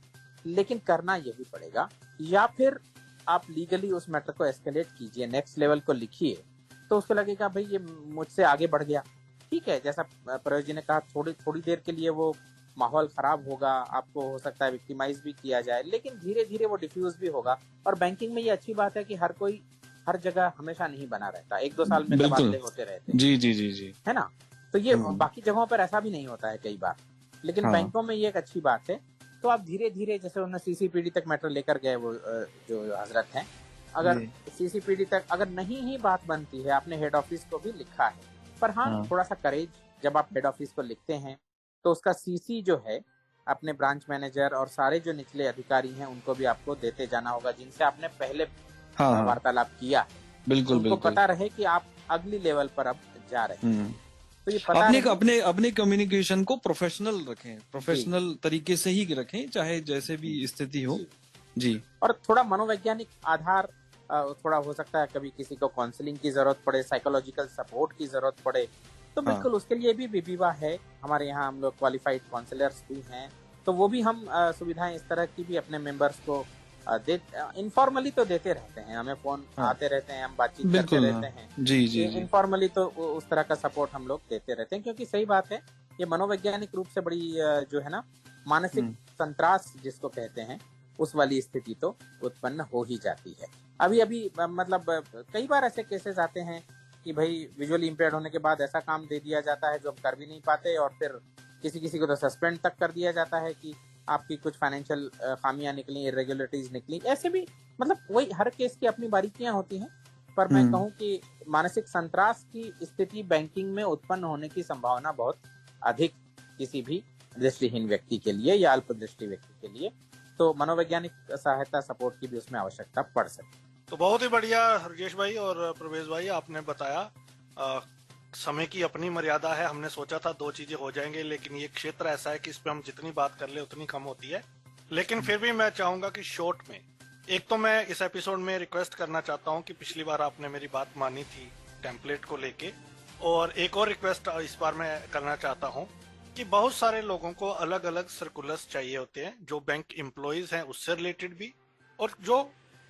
लेकिन करना यही पड़ेगा। या फिर आप लीगली उस मैटर को एस्केलेट कीजिए, नेक्स्ट लेवल को लिखिए, तो उसको लगेगा भाई ये मुझसे आगे बढ़ गया। ठीक है, जैसा प्रयोज जी ने कहा, थोड़ी देर के लिए वो माहौल खराब होगा, आपको हो सकता है विक्टिमाइज भी किया जाए, लेकिन धीरे धीरे वो डिफ्यूज भी होगा। और बैंकिंग में ये अच्छी बात है कि हर कोई हर जगह हमेशा नहीं बना रहता, 1-2 साल में तबादले होते रहते हैं। जी है ना। तो ये बाकी जगहों पर ऐसा भी नहीं होता है कई बार, लेकिन बैंकों में ये एक अच्छी बात है। तो आप धीरे धीरे, जैसे उन्होंने सीसीपीडी तक मैटर लेकर गए वो जो हजरत हैं, अगर सीसीपीडी तक अगर नहीं ही बात बनती है, आपने हेड ऑफिस को भी लिखा है, पर हाँ थोड़ा सा करेज, जब आप हेड ऑफिस को लिखते हैं तो उसका सीसी जो है अपने ब्रांच मैनेजर और सारे जो निचले अधिकारी हैं उनको भी आपको देते जाना होगा, जिनसे आपने पहले वार्तालाप किया है। बिल्कुल, उनको पता रहे कि आप अगली लेवल पर अब जा रहे हैं। तो ये पता अपने कम्युनिकेशन को प्रोफेशनल रखें, प्रोफेशनल तरीके से ही रखें, चाहे जैसे भी स्थिति हो। जी। और थोड़ा मनोवैज्ञानिक आधार, थोड़ा हो सकता है कभी किसी को काउंसलिंग की जरूरत पड़े, साइकोलॉजिकल सपोर्ट की जरूरत पड़े, तो बिल्कुल उसके लिए भी विविवा है। हमारे यहाँ हम लोग क्वालिफाइड काउंसलर्स भी हैं, तो वो भी हम सुविधाएं इस तरह की भी अपने मेंबर्स को इनफॉर्मली तो देते रहते हैं। हमें फोन आते रहते हैं, हम बातचीत करते रहते हैं। जी। इनफॉर्मली तो उस तरह का सपोर्ट हम लोग देते रहते हैं, क्योंकि सही बात है, ये मनोवैज्ञानिक रूप से बड़ी जो है ना मानसिक संत्रास जिसको कहते हैं, उस वाली स्थिति तो उत्पन्न हो ही जाती है। अभी मतलब कई बार ऐसे केसेस आते हैं कि भाई विजुअली इम्पेयर्ड होने के बाद ऐसा काम दे दिया जाता है जो हम कर भी नहीं पाते, और फिर किसी को तो सस्पेंड तक कर दिया जाता है कि आपकी कुछ फाइनेंशियल खामियां निकली, इरेगुलरिटीज निकली। ऐसे भी मतलब वही हर केस की अपनी बारीकियां होती हैं, पर मैं कहूँ कि मानसिक संत्रास की स्थिति बैंकिंग में उत्पन्न होने की संभावना बहुत अधिक किसी भी दृष्टिहीन व्यक्ति के लिए या अल्प दृष्टि व्यक्ति के लिए, तो मनोवैज्ञानिक सहायता सपोर्ट की भी उसमें आवश्यकता पड़ सकती है। तो बहुत ही बढ़िया राजेश भाई और प्रवेश भाई आपने बताया। समय की अपनी मर्यादा है, हमने सोचा था 2 चीजें हो जाएंगे, लेकिन ये क्षेत्र ऐसा है कि इस पे हम जितनी बात कर ले उतनी कम होती है। लेकिन फिर भी मैं चाहूंगा कि शॉर्ट में एक तो मैं इस एपिसोड में रिक्वेस्ट करना चाहता हूं कि पिछली बार आपने मेरी बात मानी थी टेम्पलेट को लेके, और एक और रिक्वेस्ट इस बार मैं करना चाहता हूं कि बहुत सारे लोगों को अलग अलग सर्कुलर्स चाहिए होते हैं, जो बैंक एम्प्लॉइज हैं उससे रिलेटेड भी, और जो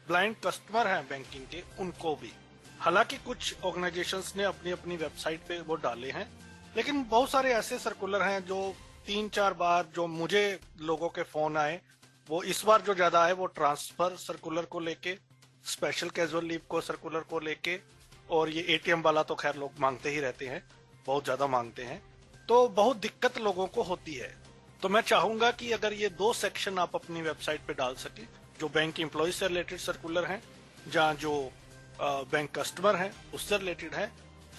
ब्लाइंड कस्टमर हैं बैंकिंग के उनको भी। हालांकि कुछ ऑर्गेनाइजेशंस ने अपनी अपनी वेबसाइट पे वो डाले हैं, लेकिन बहुत सारे ऐसे सर्कुलर हैं जो 3-4 बार जो मुझे लोगों के फोन आए, वो इस बार जो ज्यादा है वो ट्रांसफर सर्कुलर को लेके, स्पेशल कैजुअल लीव को सर्कुलर को लेके, और ये एटीएम वाला तो खैर लोग मांगते ही रहते हैं, बहुत ज्यादा मांगते हैं, तो बहुत दिक्कत लोगों को होती है। तो मैं चाहूंगा कि अगर ये 2 सेक्शन आप अपनी वेबसाइट पे डाल सके, जो बैंक एम्प्लॉय से रिलेटेड सर्कुलर हैं, जहाँ जो बैंक कस्टमर हैं उससे रिलेटेड है,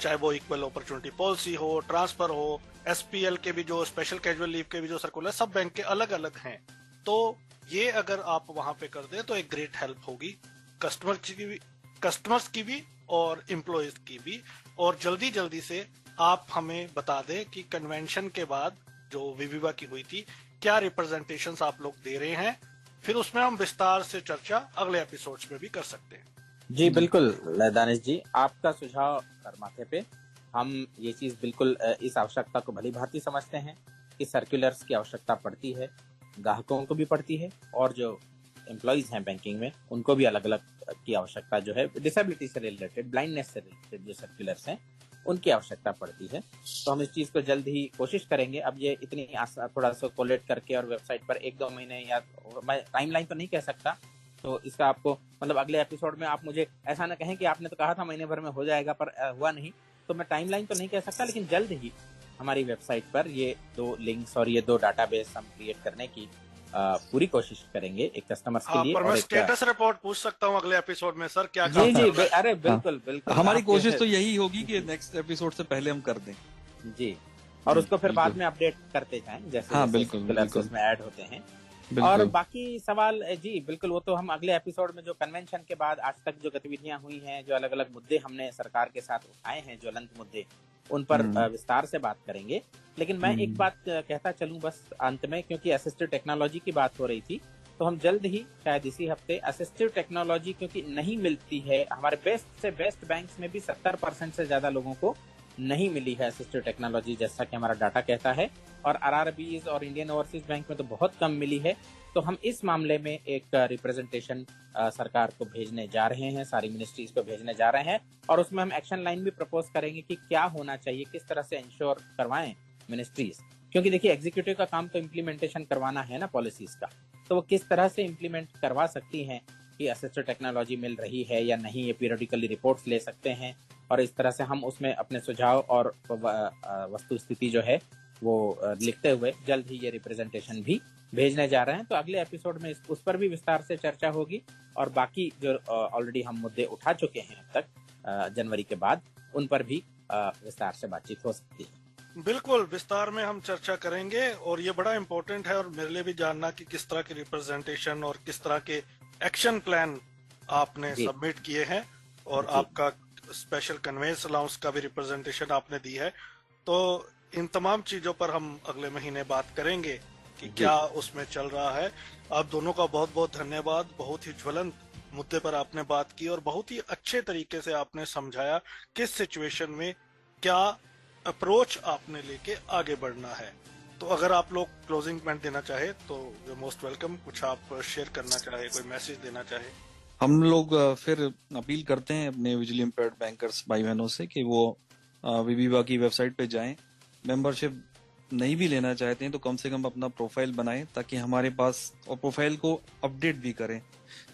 चाहे वो इक्वल अपॉर्चुनिटी पॉलिसी हो, ट्रांसफर हो, एसपीएल के भी जो स्पेशल कैजुअल लीव के भी जो सर्कुलर, सब बैंक के अलग अलग हैं। तो ये अगर आप वहां पे कर दें तो एक ग्रेट हेल्प होगी कस्टमर्स की भी और एम्प्लॉयज की भी। और जल्दी से आप हमें बता दें कि कन्वेंशन के बाद जो विविवा की हुई थी, क्या रिप्रेजेंटेशंस आप लोग दे रहे हैं, फिर उसमें हम विस्तार से चर्चा अगले एपिसोड्स में भी कर सकते हैं। जी बिल्कुल दानिश जी, आपका सुझाव कर माथे पे। हम ये चीज बिल्कुल इस आवश्यकता को भली भांति समझते हैं कि सर्कुलर्स की आवश्यकता पड़ती है, ग्राहकों को भी पड़ती है, और जो एम्प्लॉइज हैं बैंकिंग में उनको भी अलग अलग की आवश्यकता जो है, डिसेबिलिटी से रिलेटेड, ब्लाइंडनेस से रिलेटेड जो सर्कुलर्स हैं उनकी आवश्यकता पड़ती है। तो हम इस चीज को जल्द ही कोशिश करेंगे। अब ये इतनी थोड़ा सा कोलेट करके और वेबसाइट पर 1-2 महीने, या मैं टाइमलाइन तो नहीं कह सकता, तो इसका आपको मतलब अगले एपिसोड में आप मुझे ऐसा ना कहें कि आपने तो कहा था महीने भर में हो जाएगा पर हुआ नहीं, तो मैं टाइमलाइन तो नहीं कह सकता, लेकिन जल्द ही हमारी वेबसाइट पर ये 2 लिंक्स और ये 2 डाटाबेस हम क्रिएट करने की पूरी कोशिश करेंगे एक कस्टमर्स के लिए। पर मैं स्टेटस रिपोर्ट पूछ सकता हूँ अगले एपिसोड में सर, क्या जी अरे बिल्कुल बिल्कुल, हमारी कोशिश तो यही होगी कि नेक्स्ट एपिसोड से पहले हम कर दें जी, और उसको फिर बाद में अपडेट करते जाएं जैसे बिल्कुल उसमें ऐड होते हैं। और बाकी सवाल जी बिल्कुल, वो तो हम अगले एपिसोड में जो कन्वेंशन के बाद आज तक जो गतिविधियां हुई हैं, जो अलग अलग मुद्दे हमने सरकार के साथ उठाए हैं, ज्वलंत मुद्दे, उन पर विस्तार से बात करेंगे। लेकिन मैं एक बात कहता चलूं बस अंत में, क्योंकि असिस्टिव टेक्नोलॉजी की बात हो रही थी, तो हम जल्द ही शायद इसी हफ्ते असिस्टिव टेक्नोलॉजी क्योंकि नहीं मिलती है, हमारे बेस्ट से बेस्ट बैंक्स में भी 70% से ज्यादा लोगों को नहीं मिली है असिस्टिव टेक्नोलॉजी, जैसा कि हमारा डाटा कहता है, और आरआरबीज और इंडियन ओवरसीज बैंक में तो बहुत कम मिली है। तो हम इस मामले में एक रिप्रेजेंटेशन सरकार को भेजने जा रहे हैं, सारी मिनिस्ट्रीज को भेजने जा रहे हैं, और उसमें हम एक्शन लाइन भी प्रपोज करेंगे कि क्या होना चाहिए, किस तरह से इंश्योर करवाएं मिनिस्ट्रीज, क्योंकि देखिए एग्जीक्यूटिव का काम तो इम्प्लीमेंटेशन करवाना है ना पॉलिसीज का, तो वो किस तरह से इम्प्लीमेंट करवा सकती हैं कि असिस्टिव टेक्नोलॉजी मिल रही है या नहीं, ये पीरियडिकली रिपोर्ट्स ले सकते हैं, और इस तरह से हम उसमें अपने सुझाव और वस्तु स्थिति जो है वो लिखते हुए जल्द ही ये रिप्रेजेंटेशन भी भेजने जा रहे हैं। तो अगले एपिसोड में उस पर भी विस्तार से चर्चा होगी, और बाकी जो ऑलरेडी हम मुद्दे उठा चुके हैं अब तक जनवरी के बाद, उन पर भी विस्तार से बातचीत हो सकती है। बिल्कुल विस्तार में हम चर्चा करेंगे, और ये बड़ा इम्पोर्टेंट है और मेरे लिए भी जानना कि किस तरह की रिप्रेजेंटेशन और किस तरह के एक्शन प्लान आपने सबमिट किए हैं, और आपका स्पेशल कन्वेंस अलाउंस का भी रिप्रेजेंटेशन आपने दी है। तो इन तमाम चीजों पर हम अगले महीने बात करेंगे कि क्या उसमें चल रहा है। आप दोनों का बहुत बहुत धन्यवाद, बहुत ही ज्वलंत मुद्दे पर आपने बात की और बहुत ही अच्छे तरीके से आपने समझाया किस सिचुएशन में क्या अप्रोच आपने लेके आगे बढ़ना है। तो अगर आप लोग क्लोजिंग कमेंट देना चाहे तो मोस्ट वेलकम। कुछ आप शेयर करना चाहे, कोई मैसेज देना चाहे। हम लोग फिर अपील करते हैं अपने विजुअली इम्पेयर्ड बैंकर्स भाई बहनों से कि वो विविवा की वेबसाइट पे जाएं। मेंबरशिप नहीं भी लेना चाहते हैं तो कम से कम अपना प्रोफाइल बनाएं, ताकि हमारे पास, और प्रोफाइल को अपडेट भी करें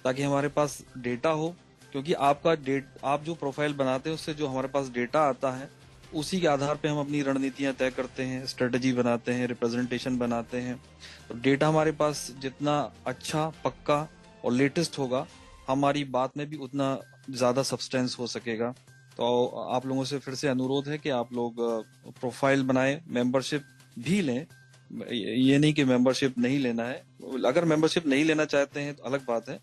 ताकि हमारे पास डेटा हो। क्योंकि आप जो प्रोफाइल बनाते हैं उससे जो हमारे पास डेटा आता है उसी के आधार पे हम अपनी रणनीतियां तय करते हैं, स्ट्रेटजी बनाते हैं, रिप्रेजेंटेशन बनाते हैं। तो डेटा हमारे पास जितना अच्छा, पक्का और लेटेस्ट होगा, हमारी बात में भी उतना ज्यादा सब्सटेंस हो सकेगा। तो आप लोगों से फिर से अनुरोध है कि आप लोग प्रोफाइल बनाएं, मेंबरशिप भी लें। ये नहीं कि मेंबरशिप नहीं लेना है। अगर मेंबरशिप नहीं लेना चाहते हैं तो अलग बात है,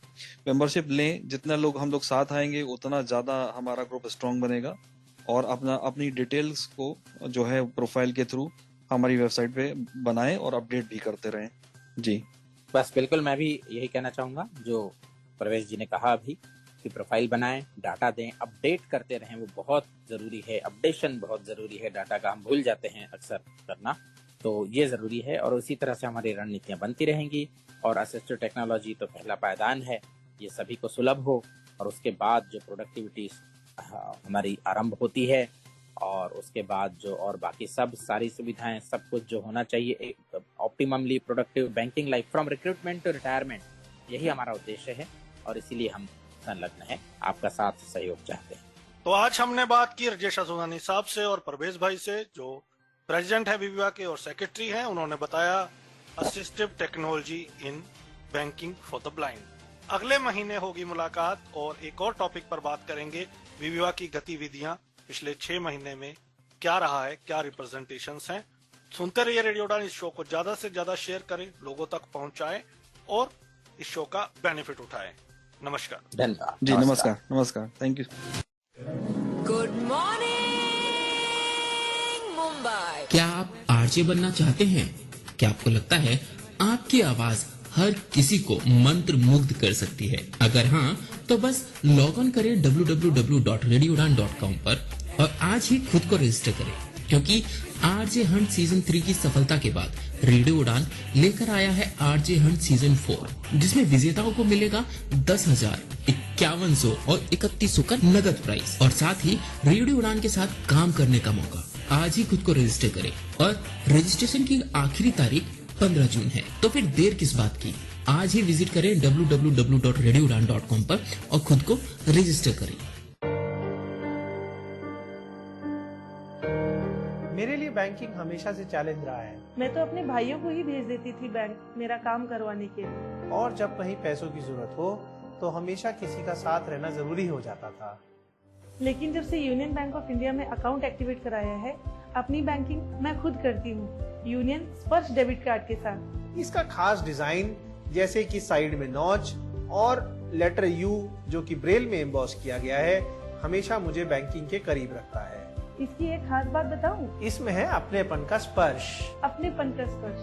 मेंबरशिप लें। जितना लोग हम लोग साथ आएंगे उतना ज्यादा हमारा ग्रुप स्ट्रांग बनेगा। और अपनी डिटेल्स को जो है प्रोफाइल के थ्रू हमारी वेबसाइट पे बनाएं और अपडेट भी करते रहें। जी बस बिल्कुल, मैं भी यही कहना चाहूंगा जो प्रवेश जी ने कहा अभी, कि प्रोफाइल बनाएं, डाटा दें, अपडेट करते रहें। वो बहुत जरूरी है, अपडेशन बहुत जरूरी है। डाटा का हम भूल जाते हैं अक्सर करना, तो ये जरूरी है। और उसी तरह से हमारी रणनीतियां बनती रहेंगी। और असिस्टिव टेक्नोलॉजी तो पहला पायदान है, ये सभी को सुलभ हो। और उसके बाद जो प्रोडक्टिविटी हमारी आरंभ होती है, और उसके बाद जो और बाकी सब सारी सुविधाएं, सब कुछ जो होना चाहिए एक optimally productive banking life from recruitment to retirement, यही हमारा उद्देश्य है। और इसीलिए हम संलग्न हैं, आपका साथ सहयोग चाहते हैं। तो आज हमने बात की राजेश असोनानी साहब से और परवेज भाई से, जो प्रेसिडेंट है विविवा के और सेक्रेटरी हैं। उन्होंने बताया assistive technology in banking for the blind. अगले महीने होगी मुलाकात और एक और टॉपिक पर बात करेंगे। विविवा की गतिविधियां पिछले 6 महीने में क्या रहा है, क्या रिप्रेजेंटेशंस हैं। सुनते रहिए रेडियो उड़ान। इस शो को ज्यादा से ज्यादा शेयर करें, लोगों तक पहुंचाएं और इस शो का बेनिफिट उठाएं। नमस्कार। धन्यवाद जी, नमस्कार, thank you. Good morning Mumbai. क्या आप आरजे बनना चाहते हैं? क्या आपको लगता है आपकी आवाज हर किसी को मंत्र मुग्ध कर सकती है? अगर हाँ, तो बस लॉग ऑन करें www.radioudan.com पर और आज ही खुद को रजिस्टर करें, क्योंकि आरजे हंट सीजन 3 की सफलता के बाद रेडियो उड़ान लेकर आया है आरजे हंट सीजन 4, जिसमें विजेताओं को मिलेगा 10,000, 5100 और 3100 का नगद प्राइज और साथ ही रेडियो उड़ान के साथ काम करने का मौका। आज ही खुद को रजिस्टर करें और रजिस्ट्रेशन की आखिरी तारीख 15 जून है। तो फिर देर किस बात की, आज ही विजिट करें www.radioudan.com पर और खुद को रजिस्टर करें। मेरे लिए बैंकिंग हमेशा से चैलेंज रहा है। मैं तो अपने भाइयों को ही भेज देती थी बैंक मेरा काम करवाने के लिए। और जब कहीं पैसों की जरूरत हो तो हमेशा किसी का साथ रहना जरूरी हो जाता था। लेकिन जब से यूनियन बैंक ऑफ इंडिया में अकाउंट एक्टिवेट कराया है, अपनी बैंकिंग मैं खुद करती हूँ, यूनियन स्पर्श डेबिट कार्ड के साथ। इसका खास डिजाइन, जैसे कि साइड में नॉच और लेटर यू जो कि ब्रेल में एम्बॉस किया गया है, हमेशा मुझे बैंकिंग के करीब रखता है। इसकी एक खास बात बताऊं? इसमें है अपनेपन का स्पर्श। अपनेपन का स्पर्श।